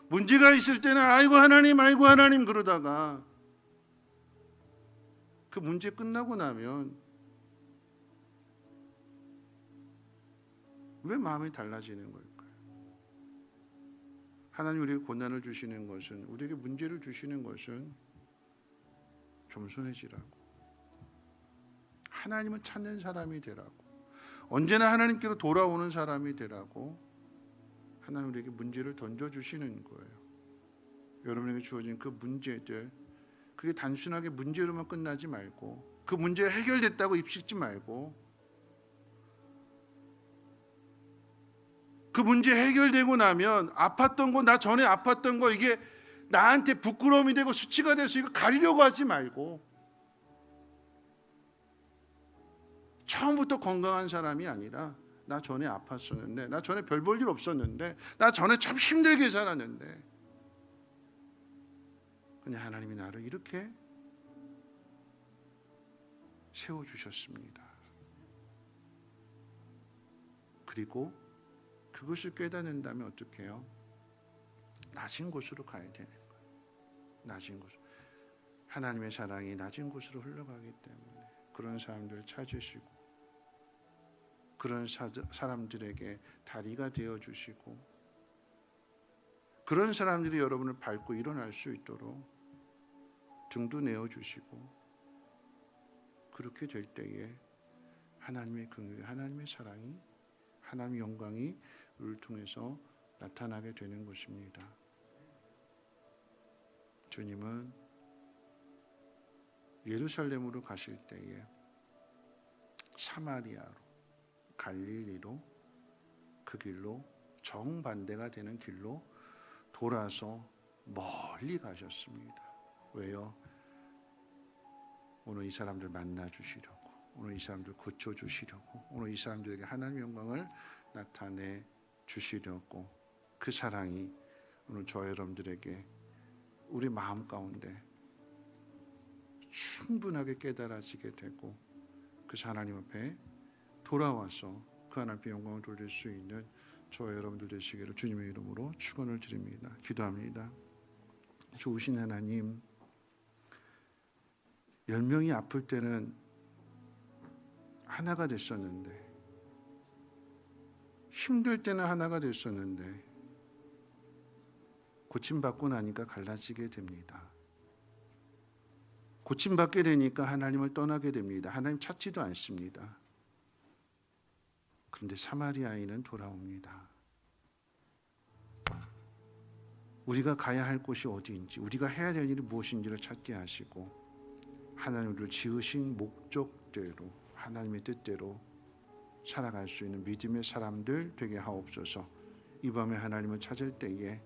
문제가 있을 때는 아이고 하나님 그러다가 그 문제 끝나고 나면 왜 마음이 달라지는 걸까요? 하나님 우리에게 고난을 주시는 것은, 우리에게 문제를 주시는 것은 겸손해지라고, 하나님을 찾는 사람이 되라고, 언제나 하나님께로 돌아오는 사람이 되라고 하나님 우리에게 문제를 던져주시는 거예요. 여러분에게 주어진 그 문제들, 그게 단순하게 문제로만 끝나지 말고, 그 문제가 해결됐다고 입식지 말고, 그 문제 해결되고 나면 아팠던 거, 나 전에 아팠던 거, 이게 나한테 부끄러움이 되고 수치가 돼서 이거 가리려고 하지 말고, 처음부터 건강한 사람이 아니라 나 전에 아팠었는데, 나 전에 별 볼 일 없었는데, 나 전에 참 힘들게 살았는데 그냥 하나님이 나를 이렇게 세워주셨습니다. 그리고 그것을 깨닫는다면 어떻게 해요? 낮은 곳으로 가야 되는 거예요. 낮은 곳. 하나님의 사랑이 낮은 곳으로 흘러가기 때문에 그런 사람들을 찾으시고, 그런 사람들에게 다리가 되어주시고, 그런 사람들이 여러분을 밟고 일어날 수 있도록 등도 내어주시고, 그렇게 될 때에 하나님의 긍휼, 하나님의 사랑이, 하나님의 영광이 우리를 통해서 나타나게 되는 것입니다. 주님은 예루살렘으로 가실 때에 사마리아로, 갈릴리로, 그 길로, 정반대가 되는 길로 돌아서 멀리 가셨습니다. 왜요? 오늘 이 사람들 만나 주시려고, 오늘 이 사람들 고쳐 주시려고, 오늘 이 사람들에게 하나님의 영광을 나타내 주시려고, 그 사랑이 오늘 저 여러분들에게 우리 마음 가운데 충분하게 깨달아지게 되고, 그 하나님 앞에 돌아와서 그 하나님 앞에 영광을 돌릴 수 있는 저 여러분들 되시기를 주님의 이름으로 축원을 드립니다. 기도합니다. 좋으신 하나님, 10명이 아플 때는 하나가 됐었는데, 힘들 때는 하나가 됐었는데, 고침받고 나니까 갈라지게 됩니다. 고침받게 되니까 하나님을 떠나게 됩니다. 하나님 찾지도 않습니다. 그런데 사마리아인은 돌아옵니다. 우리가 가야 할 곳이 어디인지, 우리가 해야 될 일이 무엇인지를 찾게 하시고, 하나님 우리를 지으신 목적대로, 하나님의 뜻대로 살아갈 수 있는 믿음의 사람들 되게 하옵소서. 이 밤에 하나님을 찾을 때에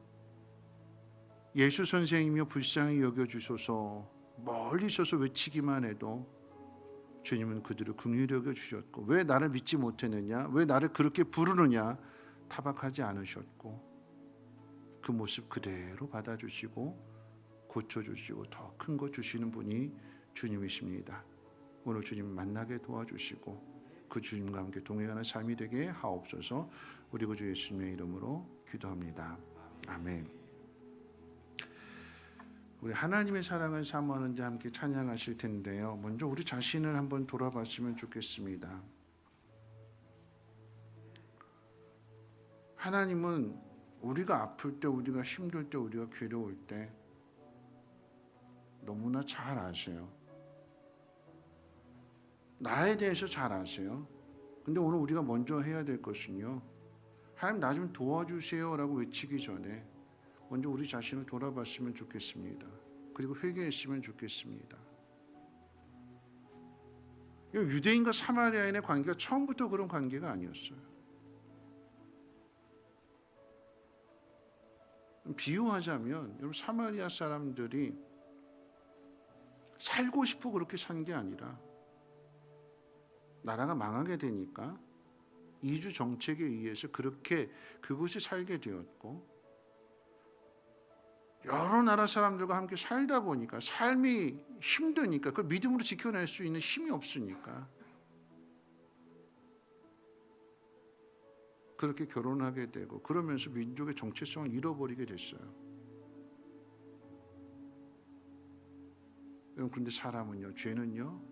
예수 선생님이여 불쌍히 여겨주소서, 멀리 있어서 외치기만 해도 주님은 그들을 긍휼히 여겨주셨고, 왜 나를 믿지 못했느냐, 왜 나를 그렇게 부르느냐 타박하지 않으셨고, 그 모습 그대로 받아주시고 고쳐주시고 더 큰 것 주시는 분이 주님이십니다. 오늘 주님 만나게 도와주시고 그 주님과 함께 동행하는 삶이 되게 하옵소서. 우리 구주 예수님의 이름으로 기도합니다. 아멘. 우리 하나님의 사랑을 사모하는 자 함께 찬양하실 텐데요. 먼저 우리 자신을 한번 돌아봤으면 좋겠습니다. 하나님은 우리가 아플 때, 우리가 힘들 때, 우리가 괴로울 때 너무나 잘 아세요. 나에 대해서 잘 아세요. 근데 오늘 우리가 먼저 해야 될 것은요, 하나님 나 좀 도와주세요 라고 외치기 전에 먼저 우리 자신을 돌아봤으면 좋겠습니다. 그리고 회개했으면 좋겠습니다. 유대인과 사마리아인의 관계가 처음부터 그런 관계가 아니었어요. 비유하자면 여러분, 사마리아 사람들이 살고 싶어 그렇게 산 게 아니라 나라가 망하게 되니까 이주 정책에 의해서 그렇게 그곳에 살게 되었고, 여러 나라 사람들과 함께 살다 보니까 삶이 힘드니까 그걸 믿음으로 지켜낼 수 있는 힘이 없으니까 그렇게 결혼하게 되고, 그러면서 민족의 정체성을 잃어버리게 됐어요. 여러분, 그런데 사람은요, 죄는요,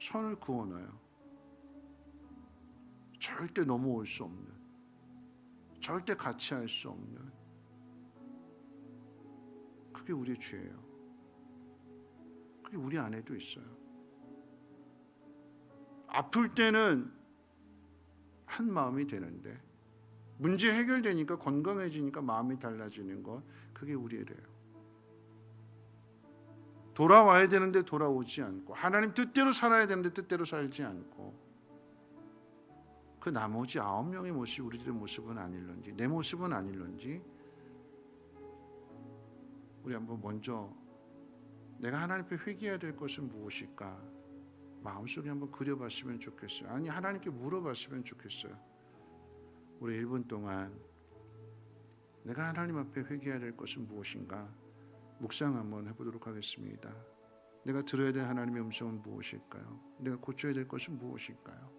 선을 그어놔요. 절대 넘어올 수 없는, 절대 같이 할 수 없는, 그게 우리의 죄예요. 그게 우리 안에도 있어요. 아플 때는 한 마음이 되는데 문제 해결되니까, 건강해지니까 마음이 달라지는 것, 그게 우리래요. 돌아와야 되는데 돌아오지 않고, 하나님 뜻대로 살아야 되는데 뜻대로 살지 않고, 그 나머지 9명의 모습이 우리들의 모습은 아닐런지, 내 모습은 아닐런지, 우리 한번 먼저 내가 하나님 앞에 회개해야 될 것은 무엇일까 마음속에 한번 그려봤으면 좋겠어요. 아니, 하나님께 물어봤으면 좋겠어요. 우리 1분 동안 내가 하나님 앞에 회개해야 될 것은 무엇인가 묵상 한번 해보도록 하겠습니다. 내가 들어야 될 하나님의 음성은 무엇일까요? 내가 고쳐야 될 것은 무엇일까요?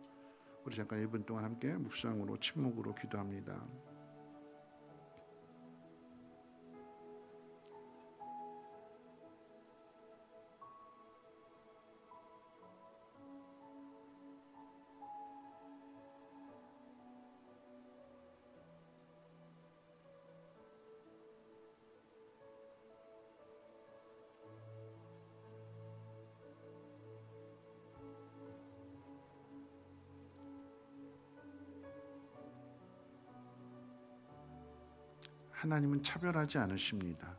우리 잠깐 1분 동안 함께 묵상으로, 침묵으로 기도합니다. 하나님은 차별하지 않으십니다.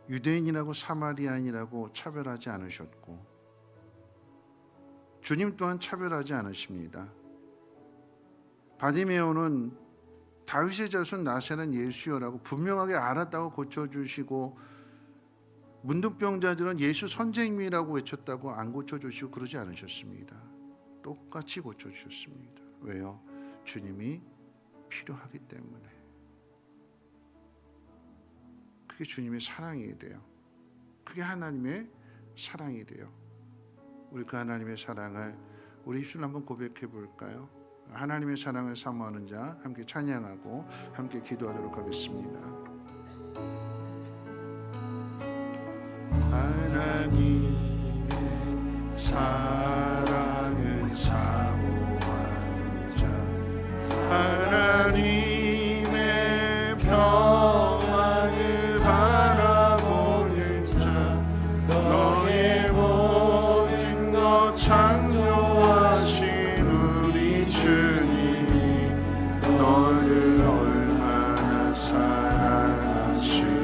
유대인이라고 사마리아인이라고 차별하지 않으셨고, 주님 또한 차별하지 않으십니다. 바디메오는 다윗의 자손 나세는 예수여라고 분명하게 알았다고 고쳐주시고, 문둥병자들은 예수 선생님이라고 외쳤다고 안 고쳐주시고 그러지 않으셨습니다. 똑같이 고쳐주셨습니다. 왜요? 주님이 필요하기 때문에. 그게 주님의 사랑이 돼요. 그게 하나님의 사랑이 돼요. 우리 그 하나님의 사랑을 우리 입술로 한번 고백해 볼까요? 하나님의 사랑을 사모하는 자 함께 찬양하고 함께 기도하도록 하겠습니다. 하나님의 사랑을 사모하는 자, 하나님의 평안을 바라보는 자, 너의 모든 것 창조하신 우리 주님이 너를 얼마나 사랑하시는지,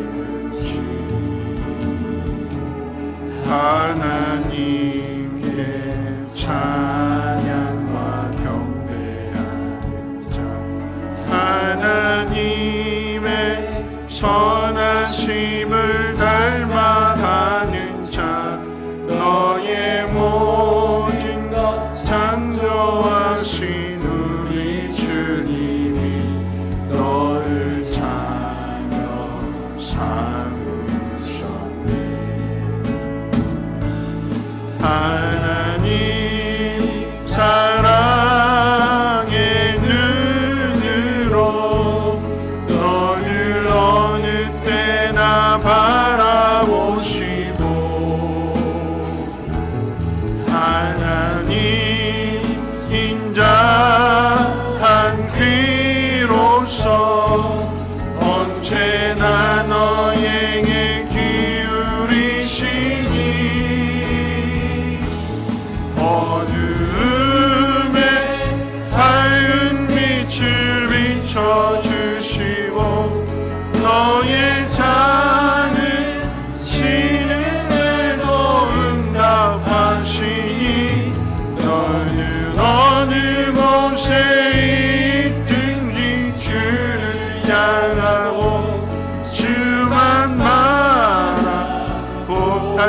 하나님께 찬양과 경배하는 자, 하나님의 선하심을 닮아가는 자, 너의 모든 것 창조하신 우리 주님이 너를 자녀 삼으셨네. 하나님 사랑의 눈으로 너를 어느 때나 바라보시고, 하나님 인자한 귀로서 언제나 너에게 기울이시니,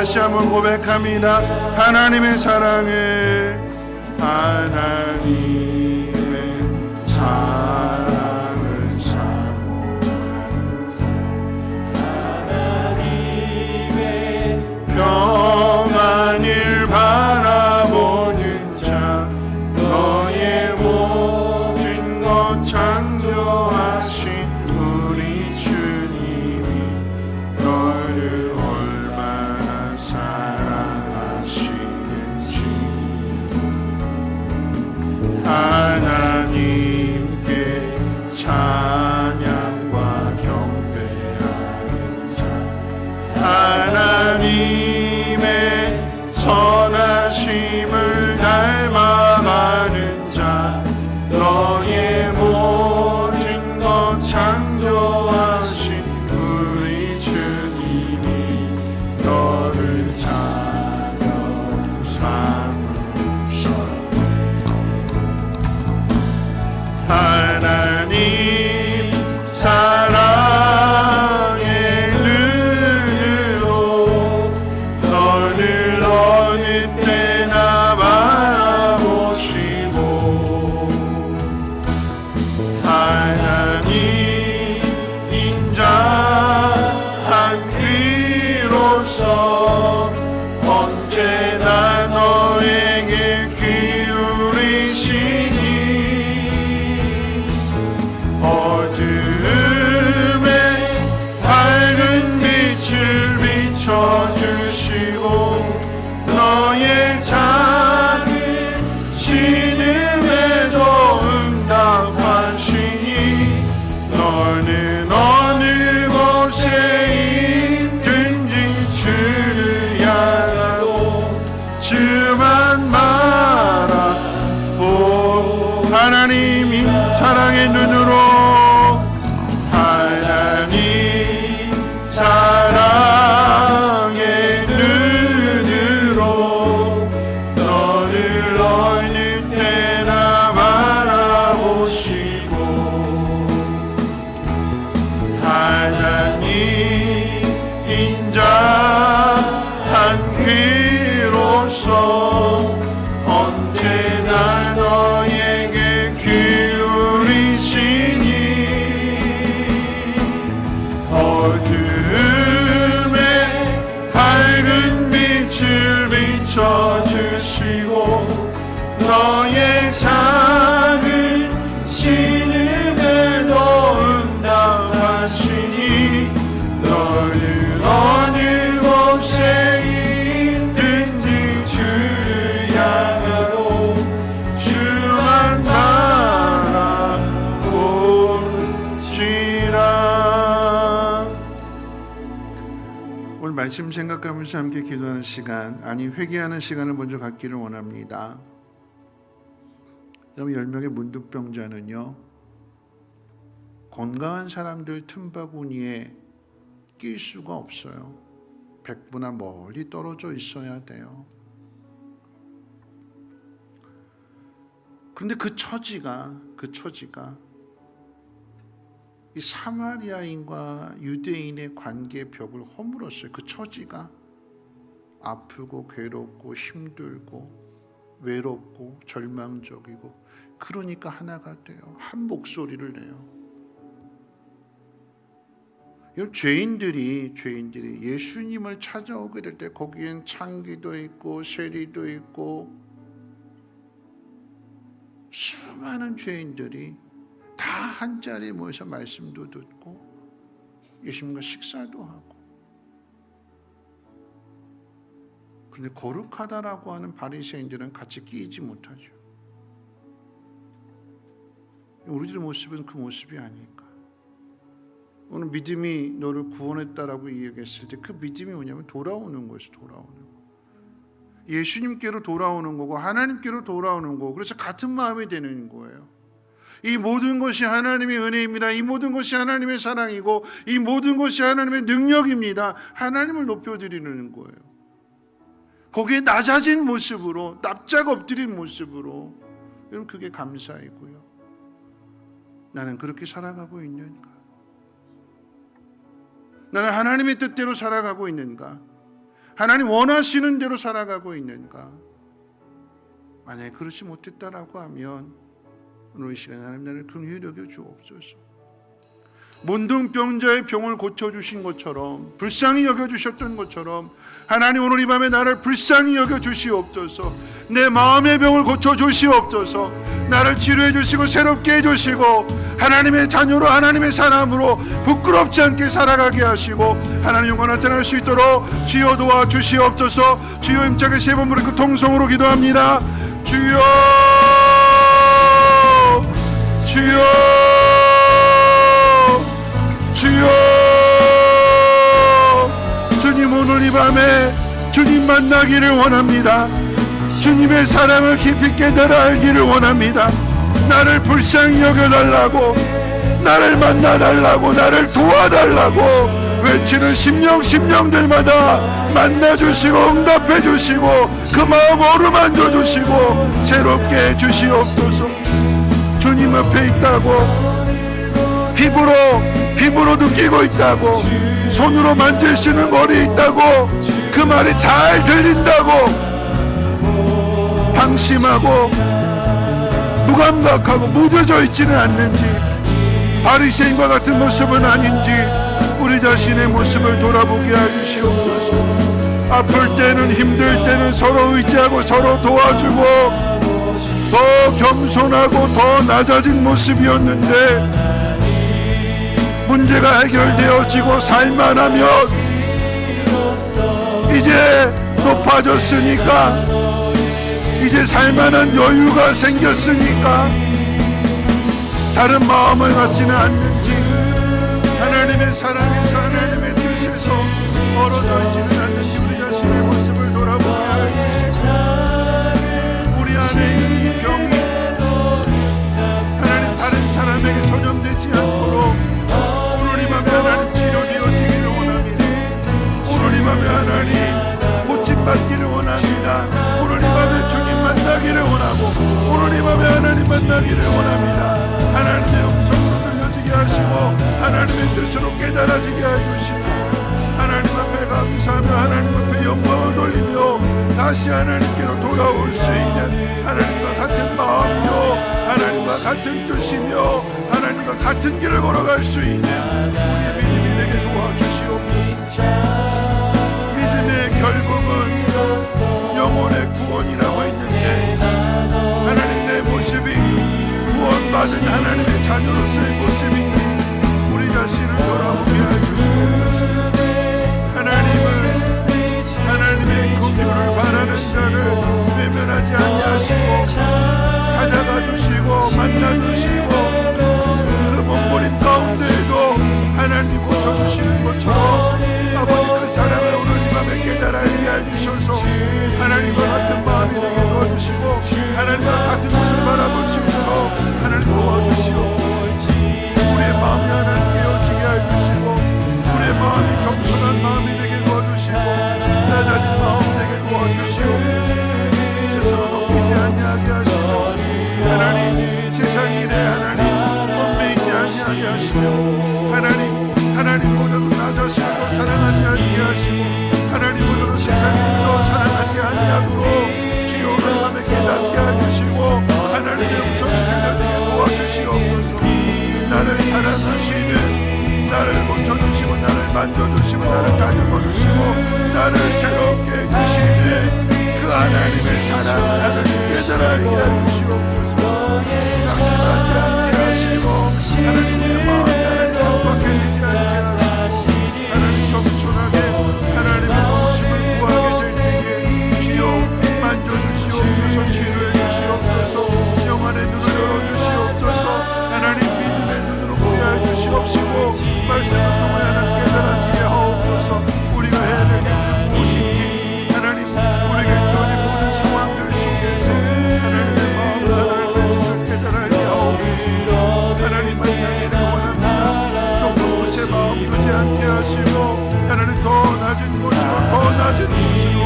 다시 한번 고백합니다. 하나님의 사랑을, 하나님의 사랑을 사모하는 자, 하나님의 평안을 바라보는 자, 너의 모든 것 창조하신 우리 주님이 너를 얼마나 사랑하시는지 하나님께 찬양과 경배하는 자, 하나님의 선하심을 닮아가는 자, 너의 모든 것 창조하신 우리 주님이 너를 자녀 삼으셨네. 하나님 사랑의 눈으로 너를 어느 때나 바라보시고 하나님 인자한 귀로서 언제나 너에게 기울이시니 어둠에 밝은 빛을 비춰주시고 너의 작은 신음에도 응답하시니 너는 어느 곳에 있든지 주를 향하고 주만 바라보 하나님 사랑의 눈으로 하나님 사랑의 눈으로 너를 어느 때나 바라보시고 하나님 인자한 귀로서 언제나 너에게 기울이시니 어둠에 밝은 빛을 비춰주시고 너의 작은 신음에도 응답하시니 너는 어느 곳에 있든지 주를 향하고 주만 바라볼지라. 오늘 말씀 생각하면서 함께 기도하는 시간, 아니 회개하는 시간을 먼저 갖기를 원합니다. 여러분 10명의 문둥병자는요 건강한 사람들 틈바구니에 낄 수가 없어요. 100보나 멀리 떨어져 있어야 돼요. 그런데 그 처지가 이 사마리아인과 유대인의 관계 벽을 허물었어요. 그 처지가 아프고 괴롭고 힘들고 외롭고 절망적이고 그러니까 하나가 돼요. 한 목소리를 내요. 죄인들이 예수님을 찾아오게 될 때 거기엔 창기도 있고 세리도 있고 수많은 죄인들이 다 한자리에 모여서 말씀도 듣고 예수님과 식사도 하고 그런데 거룩하다라고 하는 바리새인들은 같이 끼지 못하죠. 우리들의 모습은 그 모습이 아닐까. 오늘 믿음이 너를 구원했다라고 이야기했을 때 그 믿음이 뭐냐면 돌아오는 것이 돌아오는 거. 예수님께로 돌아오는 거고 하나님께로 돌아오는 거고 그래서 같은 마음이 되는 거예요. 이 모든 것이 하나님의 은혜입니다. 이 모든 것이 하나님의 사랑이고 이 모든 것이 하나님의 능력입니다. 하나님을 높여드리는 거예요. 거기에 낮아진 모습으로 납작 엎드린 모습으로 여러분 그게 감사이고요. 나는 그렇게 살아가고 있는가? 나는 하나님의 뜻대로 살아가고 있는가? 하나님 원하시는 대로 살아가고 있는가? 만약에 그렇지 못했다라고 하면 오늘 이 시간에 하나님 나를 긍휼히 여겨 주옵소서. 문둥병자의 병을 고쳐주신 것처럼, 불쌍히 여겨주셨던 것처럼 하나님 오늘 이 밤에 나를 불쌍히 여겨주시옵소서. 내 마음의 병을 고쳐주시옵소서. 나를 치료해 주시고 새롭게 해주시고 하나님의 자녀로, 하나님의 사람으로 부끄럽지 않게 살아가게 하시고 하나님 영광 나타날 수 있도록 주여 도와주시옵소서. 주여 힘차게 세 번 부르고 통성으로 기도합니다. 주여, 주여, 주여. 주님 오늘 이 밤에 주님 만나기를 원합니다. 주님의 사랑을 깊이 깨달아 알기를 원합니다. 나를 불쌍히 여겨달라고, 나를 만나달라고, 나를 도와달라고 외치는 심령들마다 만나주시고 응답해주시고 그 마음 어루만져 주시고 새롭게 해주시옵소서. 주님 앞에 있다고 피부로 느끼고 있다고, 손으로 만질 수 있는 거리에 있다고, 그 말이 잘 들린다고 방심하고 무감각하고 무뎌져 있지는 않는지, 바리새인과 같은 모습은 아닌지 우리 자신의 모습을 돌아보게 해주시옵소서. 아플 때는, 힘들 때는 서로 의지하고 서로 도와주고 더 겸손하고 더 낮아진 모습이었는데 문제가 해결되어지고 살만하면 이제 높아졌으니까, 이제 살만한 여유가 생겼으니까 다른 마음을 갖지는 않는지, 하나님의 사랑에서 하나님의 뜻에서 멀어져 있지는 않는지 우리 자신의 모습을 돌아보게 해주시고 우리 안에 있는 이 병이 하나님 다른 사람에게 전염되지 않도록 오늘 이 밤에 하나님 치료되어지기를 원합니다. 오늘 이 밤에 하나님 고침받기를 원합니다. 오늘 이 밤에 주님 만나기를 원하고 오늘 이 밤에 하나님 만나기를 원합니다. 하나님의 음성으로 들려지게 하시고 하나님의 뜻으로 깨달아지게 해주시고 하나님 앞에 감사하며 하나님 앞에 영광을 돌리며 다시 하나님께로 돌아올 수 있는 하나님과 같은 마음이요 하나님과 같은 뜻이며 하나님과 같은 길을 걸어갈 수 있는 우리의 믿음이 되게 도와주시옵소서. 믿음의 결국은 영혼의 구원이라고 했는데 하나님 내 모습이 구원받은 하나님의 자녀로서의 모습인데 우리 자신을 돌아보게 해주시옵소서. 하나님의 긍휼을 바라는 자를 외면하지 아니하시고 찾아가 주시고 만나 주시고 그 몸부림 가운데에도 하나님 고쳐주시는 것처럼 아버지 그 사랑을 오늘 이 밤에 깨달아 알게 해주셔서 하나님과 같은 마음이 되게 도와주시고 하나님과 같은 것을 바라볼 수 있도록 하나님 도와주시옵소서. 우리의 마음이 하나님 깨어지게 해주시고 우리의 마음이 겸손한 마음이 되게 도와주시고 낮아진 마음 되게 도와주시고 스스로 높이지 아니하게 하시고 하나님 세상 일에 하나님 얽매이지 아니하게 하시며 하나님보다도 낮아시고 사랑하지 않게 하시고 하나님보다도 세상에 더 사랑하지 아니하도록 주여 오늘 밤에 깨닫게 해주시고 하나님의 음성을 들려주게 도와주시옵소서. 나를 사랑하시는 나를 고쳐주시고 나를 만져주시고 나를 다듬어주시고 나를 새롭게 해주시는 그 하나님의 사랑 하나님 깨달아게 해주시옵소서. 낙심하지 않게 하시고 하나님의 마음이 하나님 깜빡해지지 않게 하시고 하나님 겸손하게 하나님의 도우심을 구하게 될 때에 주여 만져주시옵소서. 치료해 주시옵소서. 영안의 눈을 열어주시옵소서. 하나님 믿음의 눈으로 보게 해주시옵시고 말씀을 통해 하나님 깨달아지게 하옵소서. 우리가 해야 될 일은 무엇인지 하나님 우리에게 주어진 모든 상황들 속에서 하나님의 마음을 하나님의 뜻을 깨달아게 하옵소서. 하나님 만나기를 원합니다. 높은 곳에 마음 두지 않게 하시고 하나님 더 낮은 곳으로 더 낮은 곳으로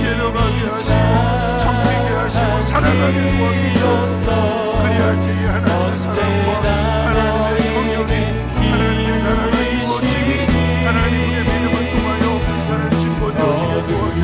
내려가게 하시고 섬기게 하시고 살아가게 도와주시옵소서. 그리할 때에 하나님의 사랑과 하나님의 긍휼이 하나님의 나라가 이루어지니 하나님의 믿음을 통하여 나를 증거되어지게 도와주시옵소서.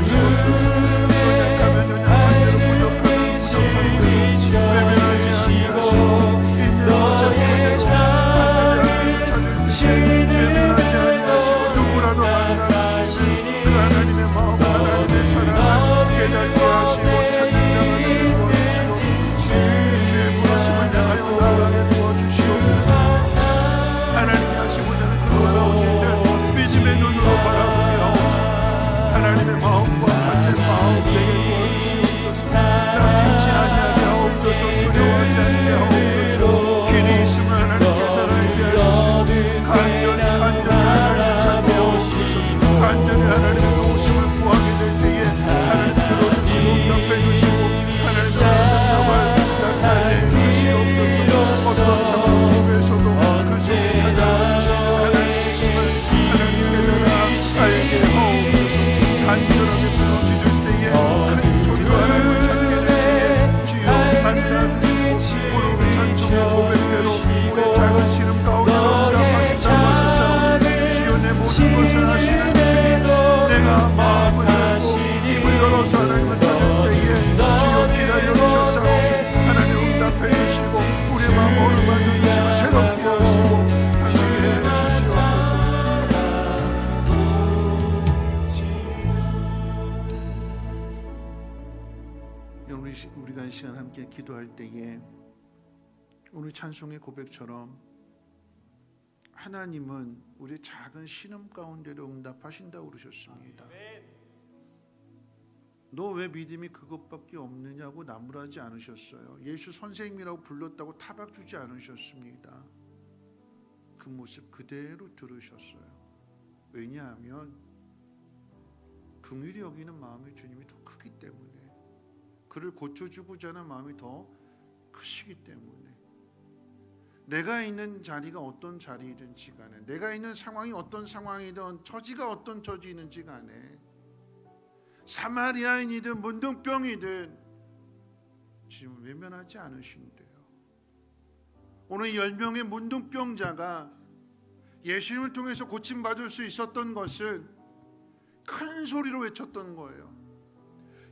우리가 이 시간 함께 기도할 때에 오늘 찬송의 고백처럼 하나님은 우리의 작은 신음 가운데도 응답하신다고 그러셨습니다. 너 왜 믿음이 그것밖에 없느냐고 나무라지 않으셨어요. 예수 선생님이라고 불렀다고 타박 주지 않으셨습니다. 그 모습 그대로 들으셨어요. 왜냐하면 긍휼히 여기는 마음이 주님이 더 크기 때문에, 그를 고쳐주고자 하는 마음이 더 크시기 때문에, 내가 있는 자리가 어떤 자리이든지 간에, 내가 있는 상황이 어떤 상황이든, 처지가 어떤 처지이든지 간에, 사마리아인이든 문둥병이든 지금 외면하지 않으신대요. 오늘 10명의 문둥병자가 예수님을 통해서 고침받을 수 있었던 것은 큰 소리로 외쳤던 거예요.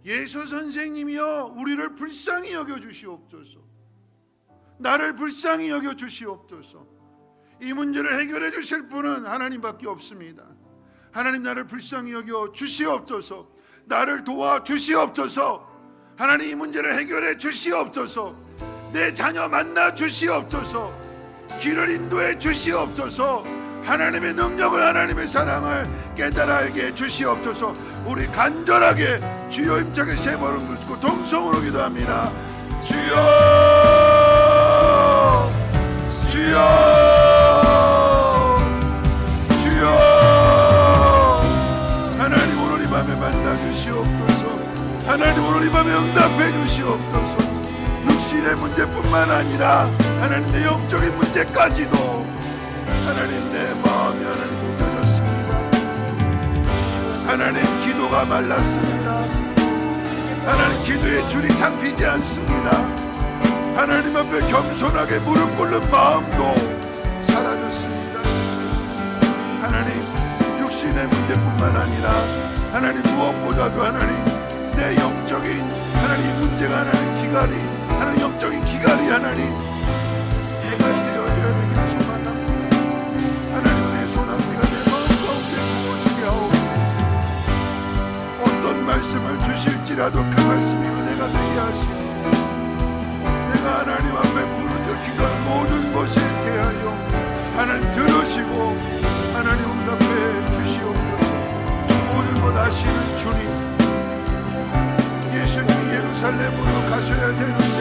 예수 선생님이여, 우리를 불쌍히 여겨주시옵소서. 나를 불쌍히 여겨주시옵소서. 이 문제를 해결해 주실 분은 하나님밖에 없습니다. 하나님, 나를 불쌍히 여겨 주시옵소서. 나를 도와 주시옵소서. 하나님, 이 문제를 해결해 주시옵소서. 내 자녀 만나 주시옵소서. 길을 인도해 주시옵소서. 하나님의 능력을, 하나님의 사랑을 깨달아 알게 해 주시옵소서. 우리 간절하게 주여 임장의 세 번을 묻고 동성으로 기도합니다. 주여, 주여, 주여. 하나님, 오늘 이 밤에 만나 주시옵소서. 하나님, 오늘 이 밤에 응답해 주시옵소서. 육신의 문제뿐만 아니라 하나님, 내 영적인 문제까지도 하나님, 내 마음이 하나님 무뎌졌습니다. 하나님, 기도가 말랐습니다. 하나님, 기도의 줄이 잡히지 않습니다. 하나님 앞에 겸손하게 무릎 꿇는 마음도 사라졌습니다. 하나님, 육신의 문제뿐만 아니라 하나님, 무엇보다도 하나님, 내 영적인 하나님 문제가 하나님 기갈이, 하나님 영적인 기갈이 하나님 해결되어져야 되기를 소망합니다. 하나님, 내 소나무가 내 마음 가운데 부어지게 하옵소서. 어떤 말씀을 주실지라도 그 말씀이 은혜가 되게 하시고, 내가 하나님 앞에 부르짖어 기도하는 모든 것에 대하여 하나님 들으시고 하나님 응답해 주시옵소서. 모든 것 아시는 주님, 예수님이 예루살렘으로 가셔야 되는데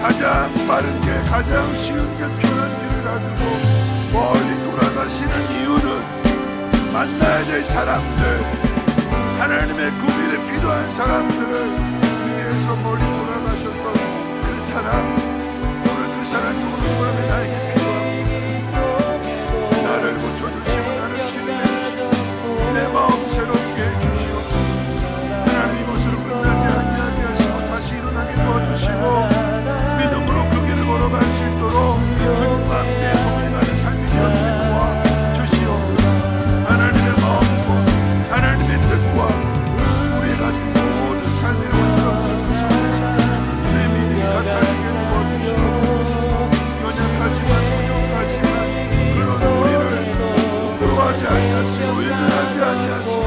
가장 빠른 게, 가장 쉬운 게 편한 길을 놔두고 멀리 돌아가시는 이유는 만나야 될 사람들, 하나님의 구비에 필요한 사람들을 위해서 멀리 돌아가셨던 그 사람, 오늘 그 사람이 오늘 밤에 나에게 필요합니다. 나를 고쳐주시고 나를 치료해 주시고 내 마음 새롭게 해주시고, 하나님, 이것으로 끝나지 않게 하시고 다시 일어나게 도와주시고 믿음으로 그 길을 걸어갈 수 있도록 주님과 함께 동행하는 삶이 되어지게 도와주시옵소서. 하나님의 마음과 하나님의 뜻과 우리가 가진 모든 삶의 원정을 구성해서 내 믿음이 같아지게 도와주시옵소서. 연약하지만 부족하지만 그러나 우리를 부끄러워하지 아니하시고 외면하지 아니하시고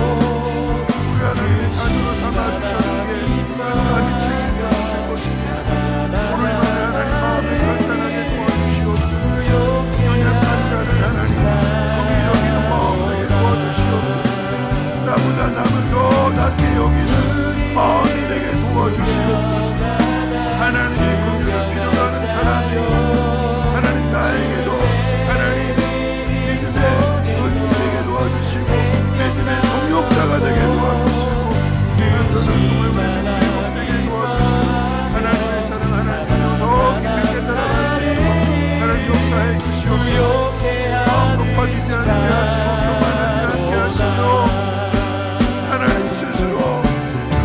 우리 하나님의 자녀로 삼아주셨기에 끝까지 책임져 주실 것입니다. 오늘 밤에 하나님 마음을 간단하게 도와주시옵소서. 연약한 자를 하나님 긍휼히 여기는 마음 되게 도와주시옵소서. 나보다 남을 더 낮게 여기는 마음이 되게 도와주시옵소서. 하나님의 긍휼을 필요하는 사람이 하나님 나에게도 하나님 믿음의 은이 되게 도와주시고 믿음의 동역자가 되게 도와주시고 믿음의 동역자가 되게 도와주시고 하나님의 사랑, 하나님을 더 깊게 따라가시고 하나님 역사해 주시옵소서. 마음 높아지지 않게 하시고 교만하지 않게 하시고 하나님 스스로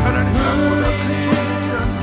하나님 나보다 큰 존재지 않게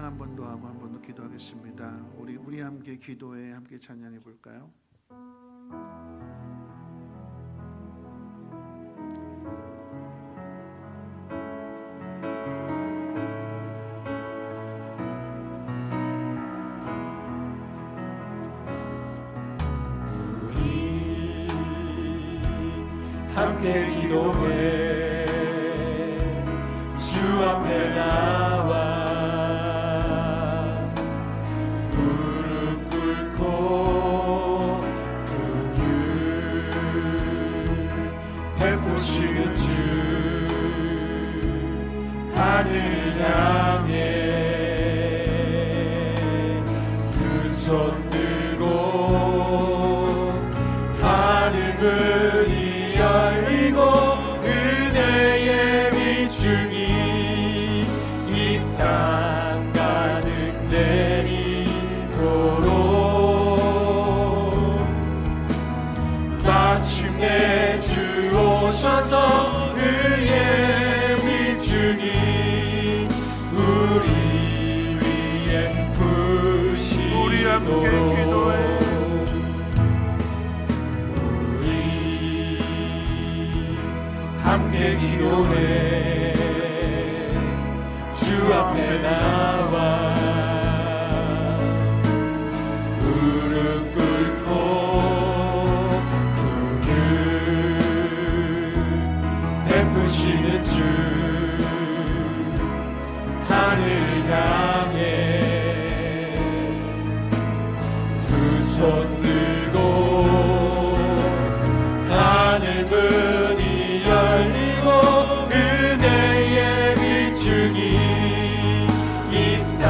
한 번 더 하고 한 번 더 기도하겠습니다. 우리 함께 기도해 함께 찬양해 볼까요? 함께 기도해 주 앞에 나와 무릎 꿇고 긍휼 베푸시는 주 하늘 향해 두 손 들고 하늘문이 열리고 은혜의 비중이 이 땅 가득 내리도록 마침내 주 오셔서 그의 비중이 우리 위에 부시도록 우리 함께 기도해 함께 기도해 주 앞에 나와 무릎 꿇고 긍휼 베푸시는 주 하늘 향해 두 손 들고 하늘 문이 열리고 은혜의 비중이 이 땅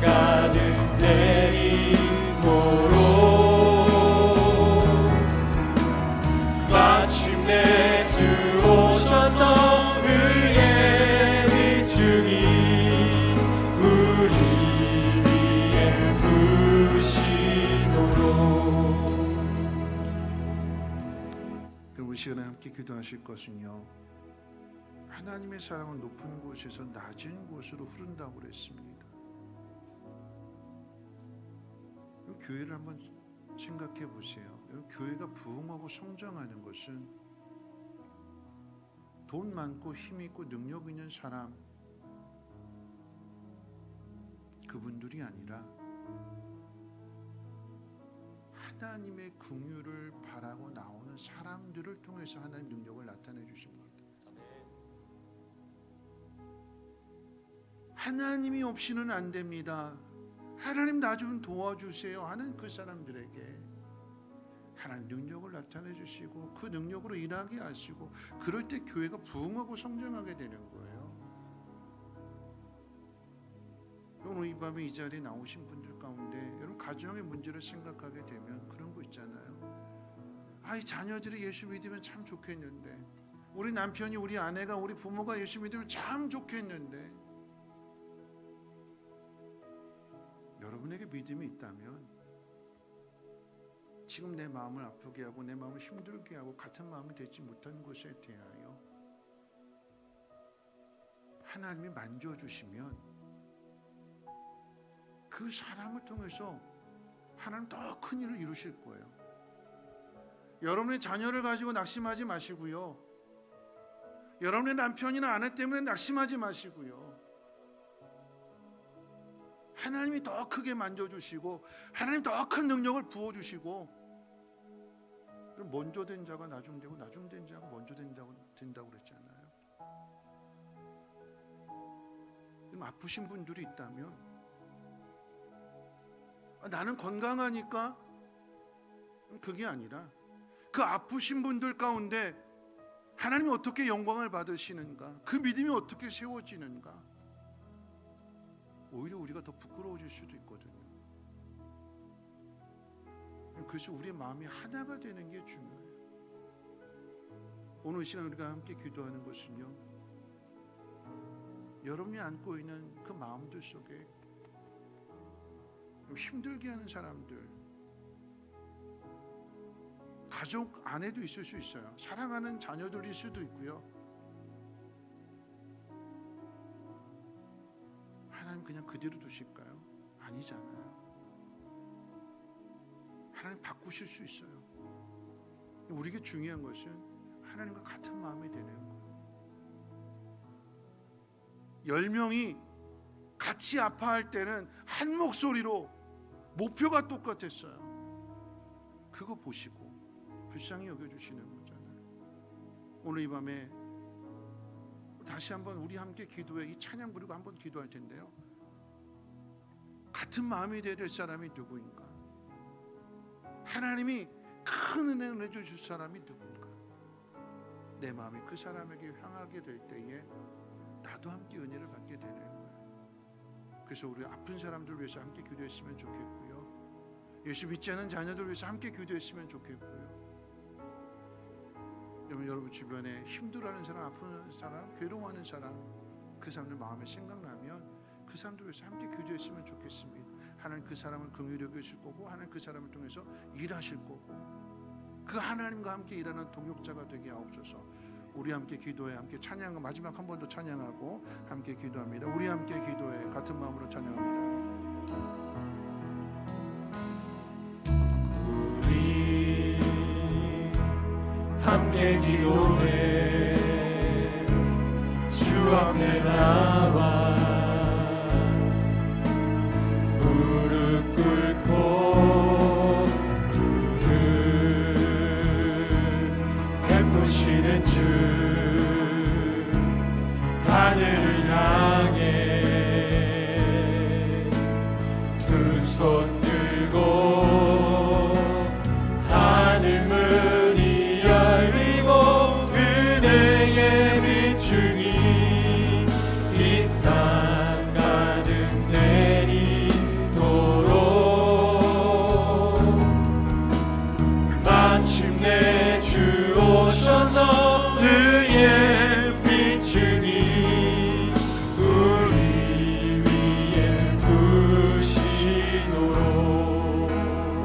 가득 내리도록 마침내 주 오셔서 그의 비중이 우리 위에 부시도록. 그럼 우리 시간에 함께 기도하실 것은요, 하나님의 사랑은 높은 곳에서 낮은 곳으로 흐른다고 그랬습니다. 교회를 한번 생각해 보세요. 교회가 부흥하고 성장하는 것은 돈 많고 힘 있고 능력 있는 사람, 그분들이 아니라 하나님의 긍휼을 바라고 나오는 사람들을 통해서 하나님 능력을 나타내 주십니다. 하나님이 없이는 안 됩니다. 하나님 나 좀 도와주세요 하는 그 사람들에게 하나님 능력을 나타내 주시고 그 능력으로 일하게 하시고, 그럴 때 교회가 부흥하고 성장하게 되는 거예요. 오늘 이 밤에 이 자리에 나오신 분들 가운데 여러분 가정의 문제를 생각하게 되면 그런 거 있잖아요. 이 자녀들이 예수 믿으면 참 좋겠는데, 우리 남편이 우리 아내가 우리 부모가 예수 믿으면 참 좋겠는데, 여러분에게 믿음이 있다면 지금 내 마음을 아프게 하고 내 마음을 힘들게 하고 같은 마음이 되지 못한 것에 대하여 하나님이 만져주시면 그 사람을 통해서 하나님 더 큰 일을 이루실 거예요. 여러분의 자녀를 가지고 낙심하지 마시고요, 여러분의 남편이나 아내 때문에 낙심하지 마시고요, 하나님이 더 크게 만져주시고 하나님 더 큰 능력을 부어주시고, 먼저 된 자가 나중 되고 나중 된 자가 먼저 된다고 그랬잖아요. 아프신 분들이 있다면 나는 건강하니까, 그게 아니라 그 아프신 분들 가운데 하나님이 어떻게 영광을 받으시는가, 그 믿음이 어떻게 세워지는가, 오히려 우리가 더 부끄러워질 수도 있거든요. 그래서 우리의 마음이 하나가 되는 게 중요해요. 오늘 이 시간 우리가 함께 기도하는 것은요, 여러분이 안고 있는 그 마음들 속에 힘들게 하는 사람들, 가족 안에도 있을 수 있어요. 사랑하는 자녀들일 수도 있고요. 하나님 그냥 그대로 두실까요? 아니잖아요. 하나님 바꾸실 수 있어요. 우리에게 중요한 것은 하나님과 같은 마음이 되는 거예요. 10명이 같이 아파할 때는 한 목소리로 목표가 똑같았어요. 그거 보시고 불쌍히 여겨주시는 거잖아요. 오늘 이 밤에 다시 한번 우리 함께 기도해, 이 찬양 부르고 한번 기도할 텐데요. 같은 마음이 되어야 될 사람이 누구인가? 하나님이 큰 은혜를 주실 사람이 누군가? 내 마음이 그 사람에게 향하게 될 때에 나도 함께 은혜를 받게 되는 거예요. 그래서 우리 아픈 사람들 위해서 함께 기도했으면 좋겠고요. 예수 믿지 않는 자녀들 위해서 함께 기도했으면 좋겠고요. 여러분 주변에 힘들어하는 사람, 아픈 사람, 괴로워하는 사람, 그 사람들 마음에 생각나면 그 사람들 위해서 함께 기도했으면 좋겠습니다. 하나님 그 사람을 긍휼히 여기실 거고, 하나님 그 사람을 통해서 일하실 거고, 그 하나님과 함께 일하는 동역자가 되게 하옵소서. 우리 함께 기도해, 함께 찬양하고, 마지막 한 번 더 찬양하고 함께 기도합니다. 우리 함께 기도해, 같은 마음으로 찬양합니다. 우리 함께 기도해 주 앞에 나와 무릎 꿇고 구를 베푸시는 주 하늘을 향해 두 손 들고 하늘 문이 열리고 은혜의 비추기 이 땅 가득 내리도록 마침내 주 오셔서 그의 비추기 우리 위에 부시도록.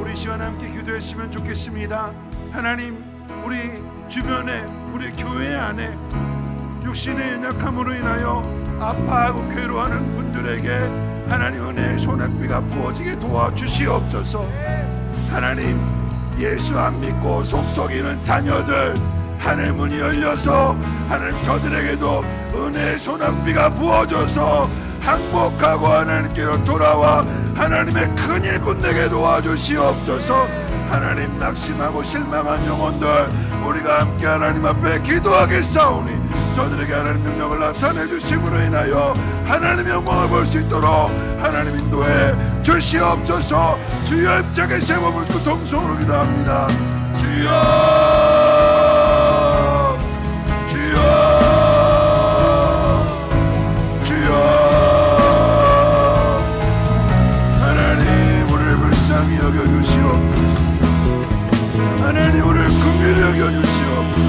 우리 시간 함께 기도했으면 좋겠습니다. 하나님, 우리 주변에, 우리 교회 안에 육신의 연약함으로 인하여 아파하고 괴로워하는 분들에게 하나님 은혜의 소낙비가 부어지게 도와주시옵소서. 하나님, 예수 안 믿고 속썩이는 자녀들 하늘 문이 열려서 하나님 저들에게도 은혜의 소낙비가 부어져서 항복하고 하나님께로 돌아와 하나님의 큰 일꾼 되게 도와주시옵소서. 하나님, 낙심하고 실망한 영혼들 우리가 함께 하나님 앞에 기도하겠사오니 저들에게 하나님 능력을 나타내 주심으로 인하여 하나님의 영광을 볼 수 있도록 하나님 인도해 주시옵소서. 주여 입장에 세워을 통성으로 기도합니다. 주여, 주여, 주여. 하나님, 우리를 불쌍히 여겨주시옵소서. 하나님, 우리를 긍휼히 여겨주시옵소서.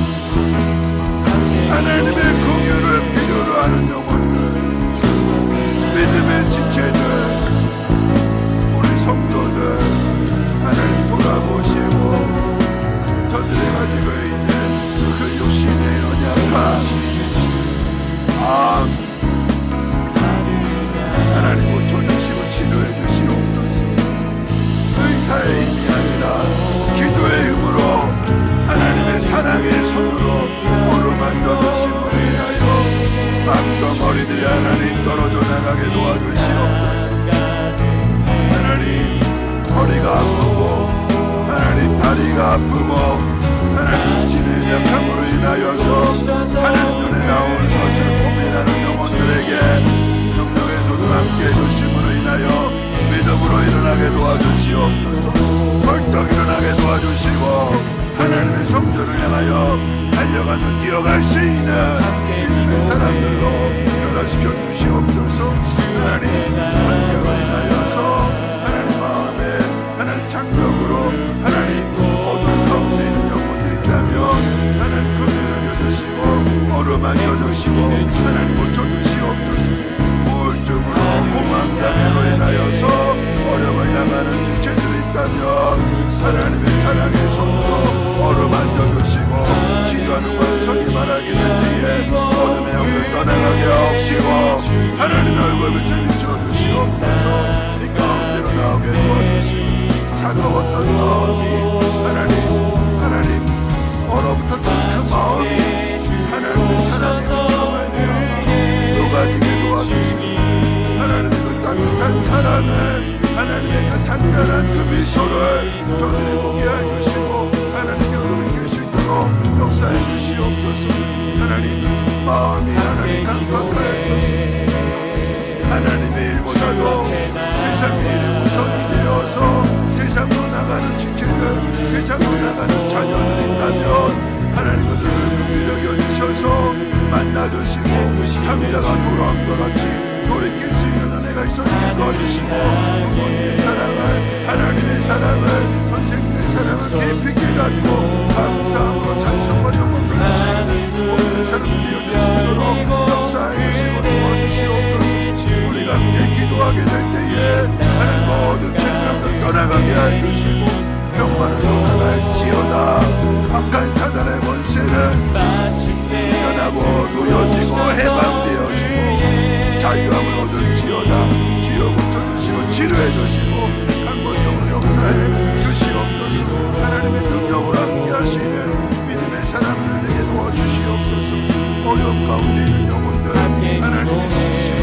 하나님의 긍휼을 필요로 하는 영혼들, 믿음의 지체들, 우리 성도들 하나님 돌아보시고 저들이 가지고 있는 그 육신의 연약함, 하나님 고쳐주시고 치료해 주시옵소서. 의사의 힘이 아니라 기도의 힘으로 하나님의 사랑의 손으로 어루만져 주심으로 인하여 망덩어리들이 하나님 떨어져 나가게 도와주시옵소서. 하나님, 허리가 아프고 하나님 다리가 아프고 하나님 지신의 약함으로 인하여서 하나님 눈에 나오는 것을 고민하는 영혼들에게 능력의 손을 함께 해주심으로 인하여 믿음으로 일어나게 도와주시옵소서. 벌떡 일어나게 도와주시고 하나님의 성전을 향하여 달려가며 뛰어갈 수 있는 믿음의 사람들로 변화시켜 주시옵소서. 하나님, 환경을 인하여서 하나님 마음에 하나님 장벽으로 하나님 어두운 가운데 있는 영혼들이 있다면 하나님 긍휼히 여겨주시고 어루만져 주시고 하나님 고쳐주시옵소서. 우울증으로 공황장애로 인하여서 어려움을 당하는 지체들이 있다면 하나님의 사랑의 손으로 어루만져 주시고 치료하는 권성이 말하기 때에 향해 하나님의 그 잔잔한 그 미소를 저들이 보게 해주시고 하나님께 돌이킬 수 있도록 역사해 주시옵소서. 하나님 마음이 하나님 감격해 하나님의 일보다도 세상의 일이 우선이 되어서 세상으로 나가는 지체들 세상으로 나가는 자녀들이 있다면 하나님 그들을 긍휼히 여기셔서 만나주시고 잠자가 돌아온 것 같이 돌이킬 수 있는 은혜가 있었을 거주시고 부모님의 사랑을 하나님의 사랑을 선생님의 사랑을 깊이 깨닫고 감사함으로 찬송과 영광 돌리시고 모든 사람들이 이어질 수 있도록 역사해 주시고 도와주시옵소서. 우리가 함께 기도하게 될 때에 하나님 모든 죄악을 떠나가게 해주시고 병만을 떠나갈지어다. 악한 사단의 권세는 떠나고 놓여지고 해방되어지고 자유함을 얻을지어다. 지어 고쳐주시고 치료해주시고 강건동으로 역사해 주시옵소서. 하나님의 능력으로 함께 하시는 믿음의 사람을 내게 도와주시옵소서. 어려움 가운데 있는 영혼들 하나님의 도우심을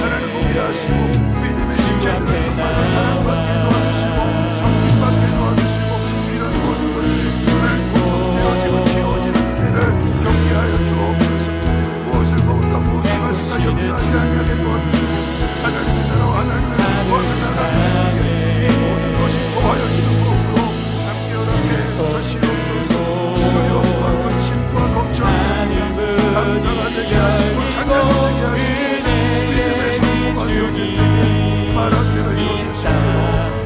하나님 보게 하시고 믿음의 지체들을 정말 사랑받게 도와주시고 성김받게 도와주시고 이런 모든 것들이 하나님 공동되어지고 지어지는 은혜를 경계하여 주옵소서. 무엇을 먹을까 무엇을 마실까 염려하지 않게 도와주시고 하나님의 나라와 하나님의 구원을 나라에 이 모든 것이 도와여지는 법으로 함께 허락해 주시옵소서. 두려움과 근심과 걱정 감사가 되게 하시고 찬양이 되게 하시고 믿음의 선포가 되어지는 말한 대로 이루어질 수 있도록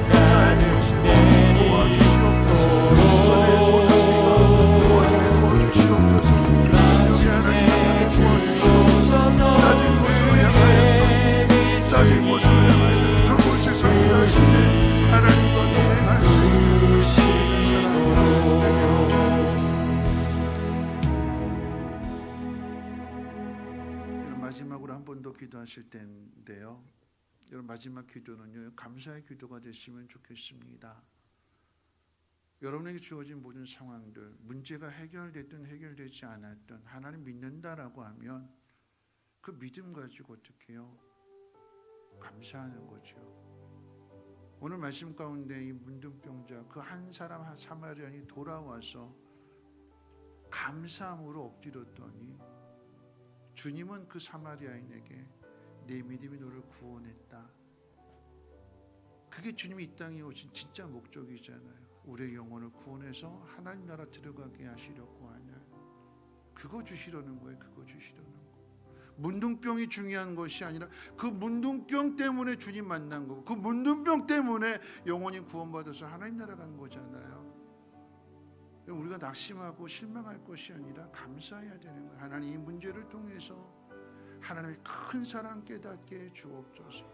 역사해 주시고 도와주시옵소서. 은혜의 소나기가 도와주게 도와주시옵소서. 여기 하나님 나에게 도와주시옵소서. 낮은 곳으로 향하여 낮은 곳으로 향하여 그곳에서 일하시는 하나님과 동행할 수 있는 사랑을 되게 마지막으로 한 번 더 기도하실 텐데요. 여러분 마지막 기도는요 감사의 기도가 되시면 좋겠습니다. 여러분에게 주어진 모든 상황들 문제가 해결됐든 해결되지 않았든 하나님 믿는다라고 하면 그 믿음 가지고 어떻게 해요? 감사하는 거죠. 오늘 말씀 가운데 이 문둥병자 그 한 사람 한 사마리아인이 돌아와서 감사함으로 엎드렸더니 주님은 그 사마리아인에게 내 믿음이 너를 구원했다. 그게 주님이 이 땅에 오신 진짜 목적이잖아요. 우리의 영혼을 구원해서 하나님 나라 들어가게 하시려고 하냐. 그거 주시려는 거예요. 그거 주시려는 거. 문둥병이 중요한 것이 아니라 그 문둥병 때문에 주님 만난 거고 그 문둥병 때문에 영혼이 구원받아서 하나님 나라 간 거잖아요. 우리가 낙심하고 실망할 것이 아니라 감사해야 되는 거예요. 하나님 이 문제를 통해서 하나님의 큰 사랑 깨닫게 해 주옵소서.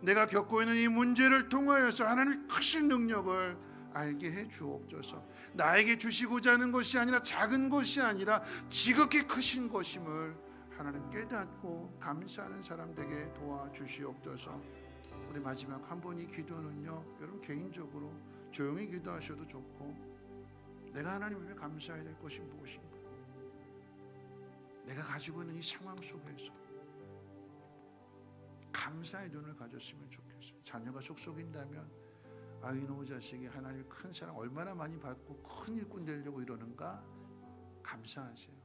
내가 겪고 있는 이 문제를 통하여서 하나님의 크신 능력을 알게 해 주옵소서. 나에게 주시고자 하는 것이 아니라 작은 것이 아니라 지극히 크신 것임을 하나님 깨닫고 감사하는 사람 되게 도와주시옵소서. 우리 마지막 한 번 이 기도는요 여러분 개인적으로 조용히 기도하셔도 좋고 내가 하나님 앞에 감사해야 될 것이 무엇인가? 내가 가지고 있는 이 상황 속에서 감사의 눈을 가졌으면 좋겠어요. 자녀가 속속인다면 이놈의 자식이 하나님의 큰 사랑 얼마나 많이 받고 큰 일꾼 되려고 이러는가? 감사하세요.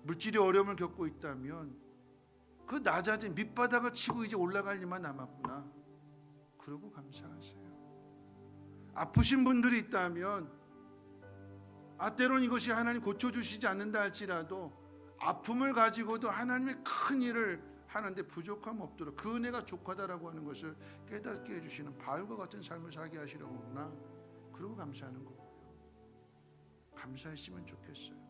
물질이 어려움을 겪고 있다면 그 낮아진 밑바닥을 치고 이제 올라갈 일만 남았구나. 그러고 감사하세요. 아프신 분들이 있다면 때론 이것이 하나님 고쳐주시지 않는다 할지라도 아픔을 가지고도 하나님의 큰 일을 하는데 부족함 없도록 그 은혜가 족하다라고 하는 것을 깨닫게 해주시는 바울과 같은 삶을 살게 하시려구나. 그러고 감사하는 거고요. 감사했으면 좋겠어요.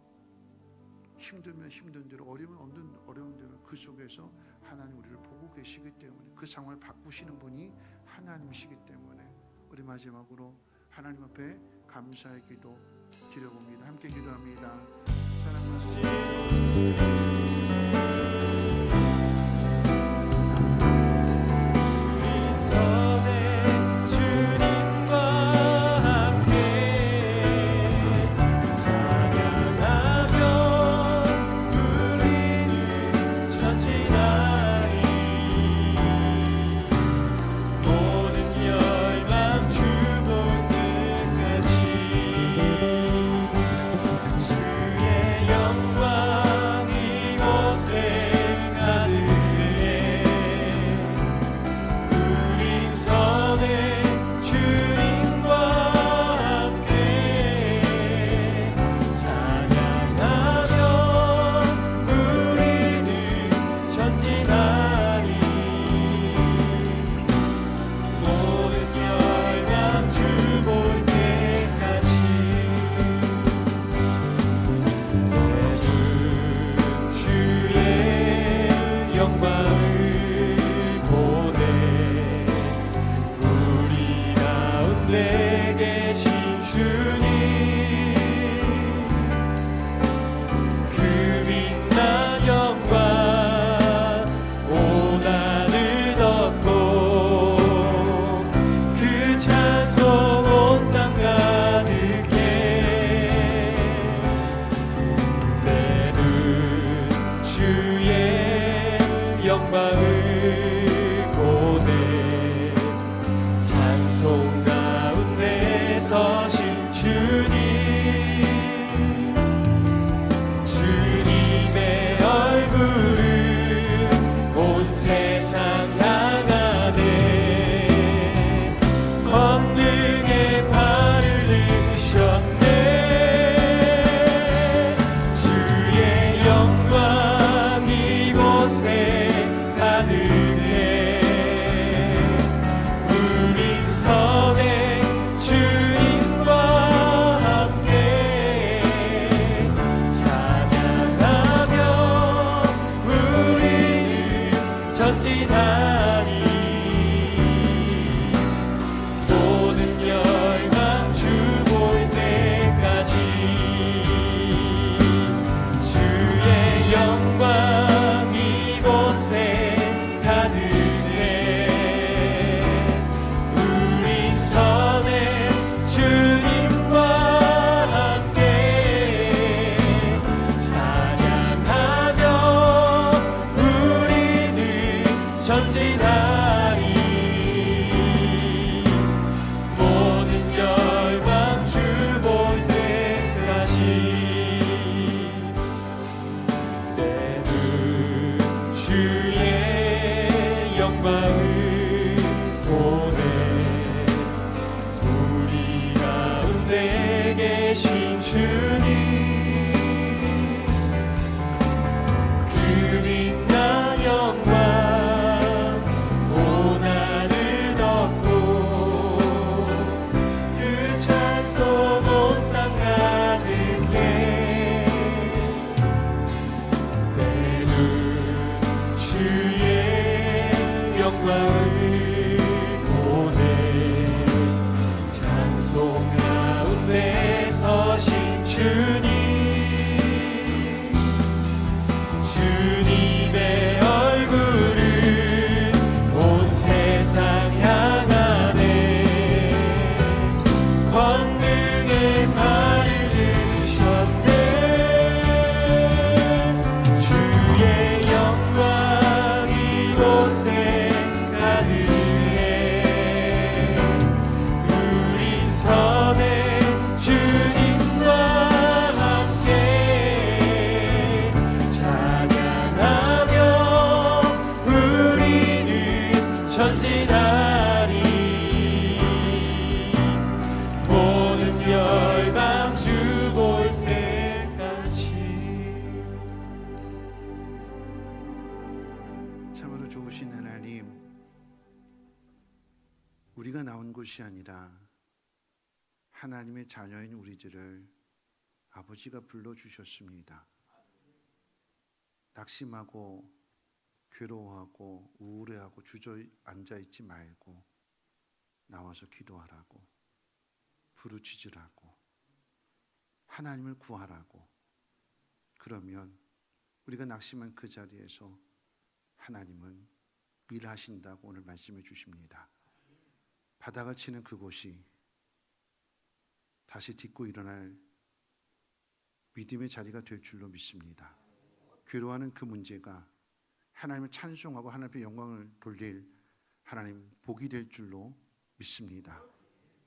힘들면 힘든 대로 어려우면 없는 어려운 대로 그 속에서 하나님 우리를 보고 계시기 때문에 그 상황을 바꾸시는 분이 하나님이시기 때문에 우리 마지막으로 하나님 앞에 감사의 기도 드려봅니다. 함께 기도합니다. 영광을 보내 찬송 가운데 서신 주님의 얼굴을 온 세상 향하네 권능의 발을 드셨네 주의 영광 이곳에 가득해 우린 선의 주님과 함께 찬양하며 우리는 전진하니 모든 열방 주 볼 때까지 주의 영광 이곳에 가득해 우리 선의 주님과 함께 찬양하며 우리는 전진하리 모든 열방 주 볼 때까지 내 눈 주의 영광을 보네 우리 가운데 계신 주님 그 빛난 영광 온 하늘 덮고 그 찬송 온 땅 가득해 내 눈 주의 영광을 보네 찬송 가운데 서신 주님의 얼굴을 온 세상 향하네 권능의 발을 드셨네 주의 영광 이곳에 가득해 우린 선의 주님과 함께 찬양하며 우리는 전진하리 모든 열방 주 볼 때까지 참으로 좋으신 하나님, 우리가 나온 곳이 아니라 하나님의 자녀인 우리들을 아버지가 불러주셨습니다. 낙심하고 괴로워하고 우울해하고 주저앉아있지 말고 나와서 기도하라고 부르짖으라고 하나님을 구하라고. 그러면 우리가 낙심한 그 자리에서 하나님은 일하신다고 오늘 말씀해 주십니다. 바닥을 치는 그곳이 다시 딛고 일어날 믿음의 자리가 될 줄로 믿습니다. 괴로워하는 그 문제가 하나님을 찬송하고 하나님 앞에 영광을 돌릴 하나님 복이 될 줄로 믿습니다.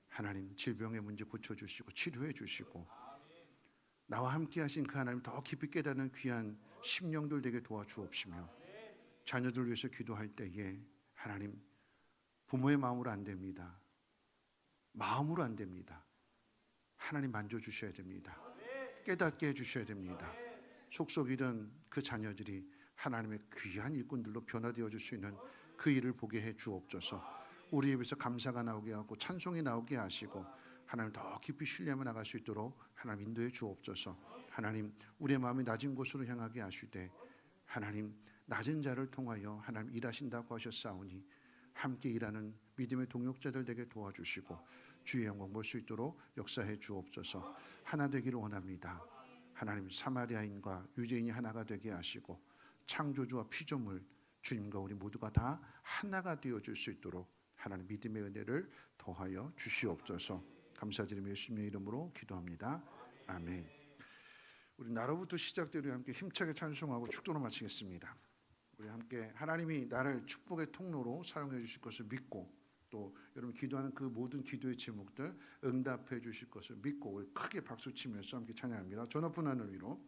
하나님 질병의 문제 고쳐주시고 치료해 주시고 나와 함께 하신 그 하나님 더 깊이 깨닫는 귀한 심령들 되게 도와주옵시며 자녀들 위해서 기도할 때에 하나님 부모의 마음으로 안 됩니다. 마음으로 안 됩니다. 하나님 만져주셔야 됩니다. 깨닫게 해주셔야 됩니다. 속속이던 그 자녀들이 하나님의 귀한 일꾼들로 변화되어 줄 수 있는 그 일을 보게 해 주옵소서. 우리 입에서 감사가 나오게 하고 찬송이 나오게 하시고 하나님 더 깊이 신뢰하며 나갈 수 있도록 하나님 인도해 주옵소서. 하나님 우리의 마음이 낮은 곳으로 향하게 하시되 하나님 낮은 자를 통하여 하나님 일하신다고 하셨사오니 함께 일하는 믿음의 동역자들 되게 도와주시고 주의 영광 볼 수 있도록 역사해 주옵소서. 하나 되기를 원합니다. 하나님 사마리아인과 유대인이 하나가 되게 하시고 창조주와 피조물 주님과 우리 모두가 다 하나가 되어줄 수 있도록 하나님 믿음의 은혜를 더하여 주시옵소서. 감사드리며 예수님의 이름으로 기도합니다. 아멘. 우리 나로부터 시작되려 함께 힘차게 찬송하고 축도로 마치겠습니다. 우리 함께 하나님이 나를 축복의 통로로 사용해 주실 것을 믿고, 또 여러분 기도하는 그 모든 기도의 제목들 응답해 주실 것을 믿고 우리 크게 박수 치면서 함께 찬양합니다. 저 높은 하늘 위로.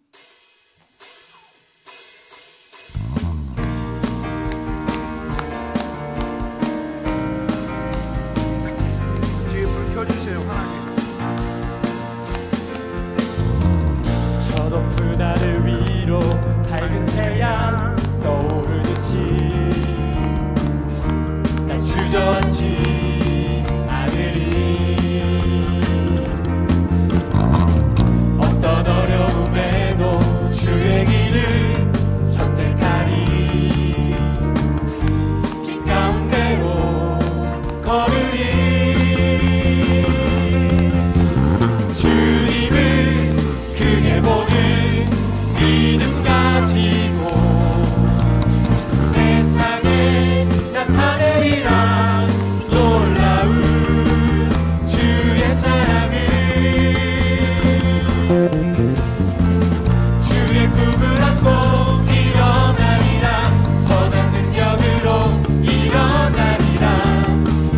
뒤에 불 켜주세요. 하나님. 저 높은 하늘 위로 밝은 태양 떠오르듯이 날 주저앉지 않으리. 어떤 어려움에도 주의 길을 선택하리. 길 가운데로 걸으리. 주님을 크게 보는 믿음 가지고 세상에 나타내리라. 놀라운 주의 사랑을. 주의 꿈을 안고 일어나리라. 선한 능력으로 일어나리라.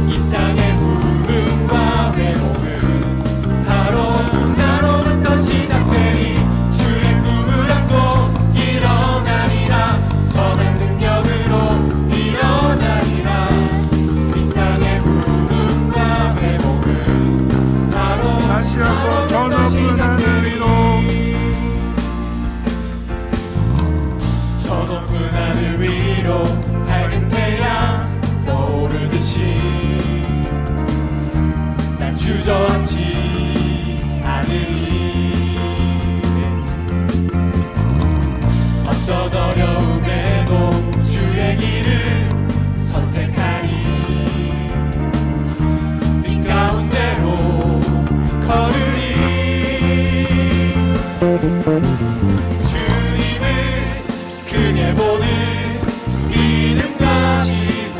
이 땅의 부흥과 회복은 바로 나로부터 시작되리. 주의 꿈을 안고 일어나리라. 선한 능력으로 일어나리라. 이 땅의 부흥과 회복은 바로 다시 한번 저 높은 하늘 위로. 저 높은 하늘 위로 밝은 태양 떠오르듯이 날 주저앉지 않으리. 어떤 어려움에도 주의 길을 선택하리. 빛 가운데로 걸으리. 주님을 크게 보는 믿음 가지고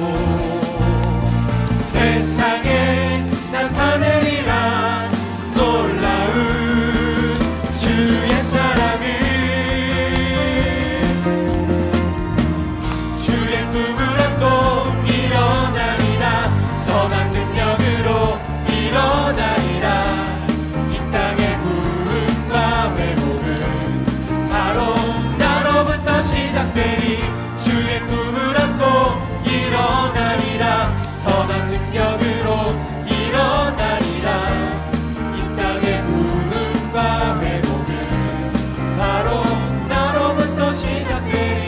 세상에 나타내리라. 놀라운 주의 사랑을. 주의 꿈을 안고 일어나리라. 선한 능력으로 일어나리라. 이 땅의 부흥과 회복은 바로 나로부터 시작되리. 주의 꿈을 안고 일어나리라. 선한 능력으로 일어나리라. 이 땅의 부흥과 회복은 바로 나로부터 시작되리.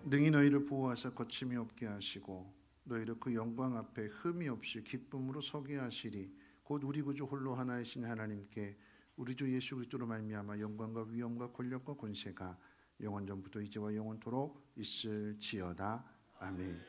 능히 너희를 보호하사 거침이 없게 하시고 너희를 그 영광 앞에 흠이 없이 기쁨으로 서게 하시리. 곧 우리 구주 홀로 하나이신 하나님께 우리 주 예수 그리스도로 말미암아 영광과 위엄과 권력과 권세가 영원전부터 이제와 영원토록 있을지어다. 아멘.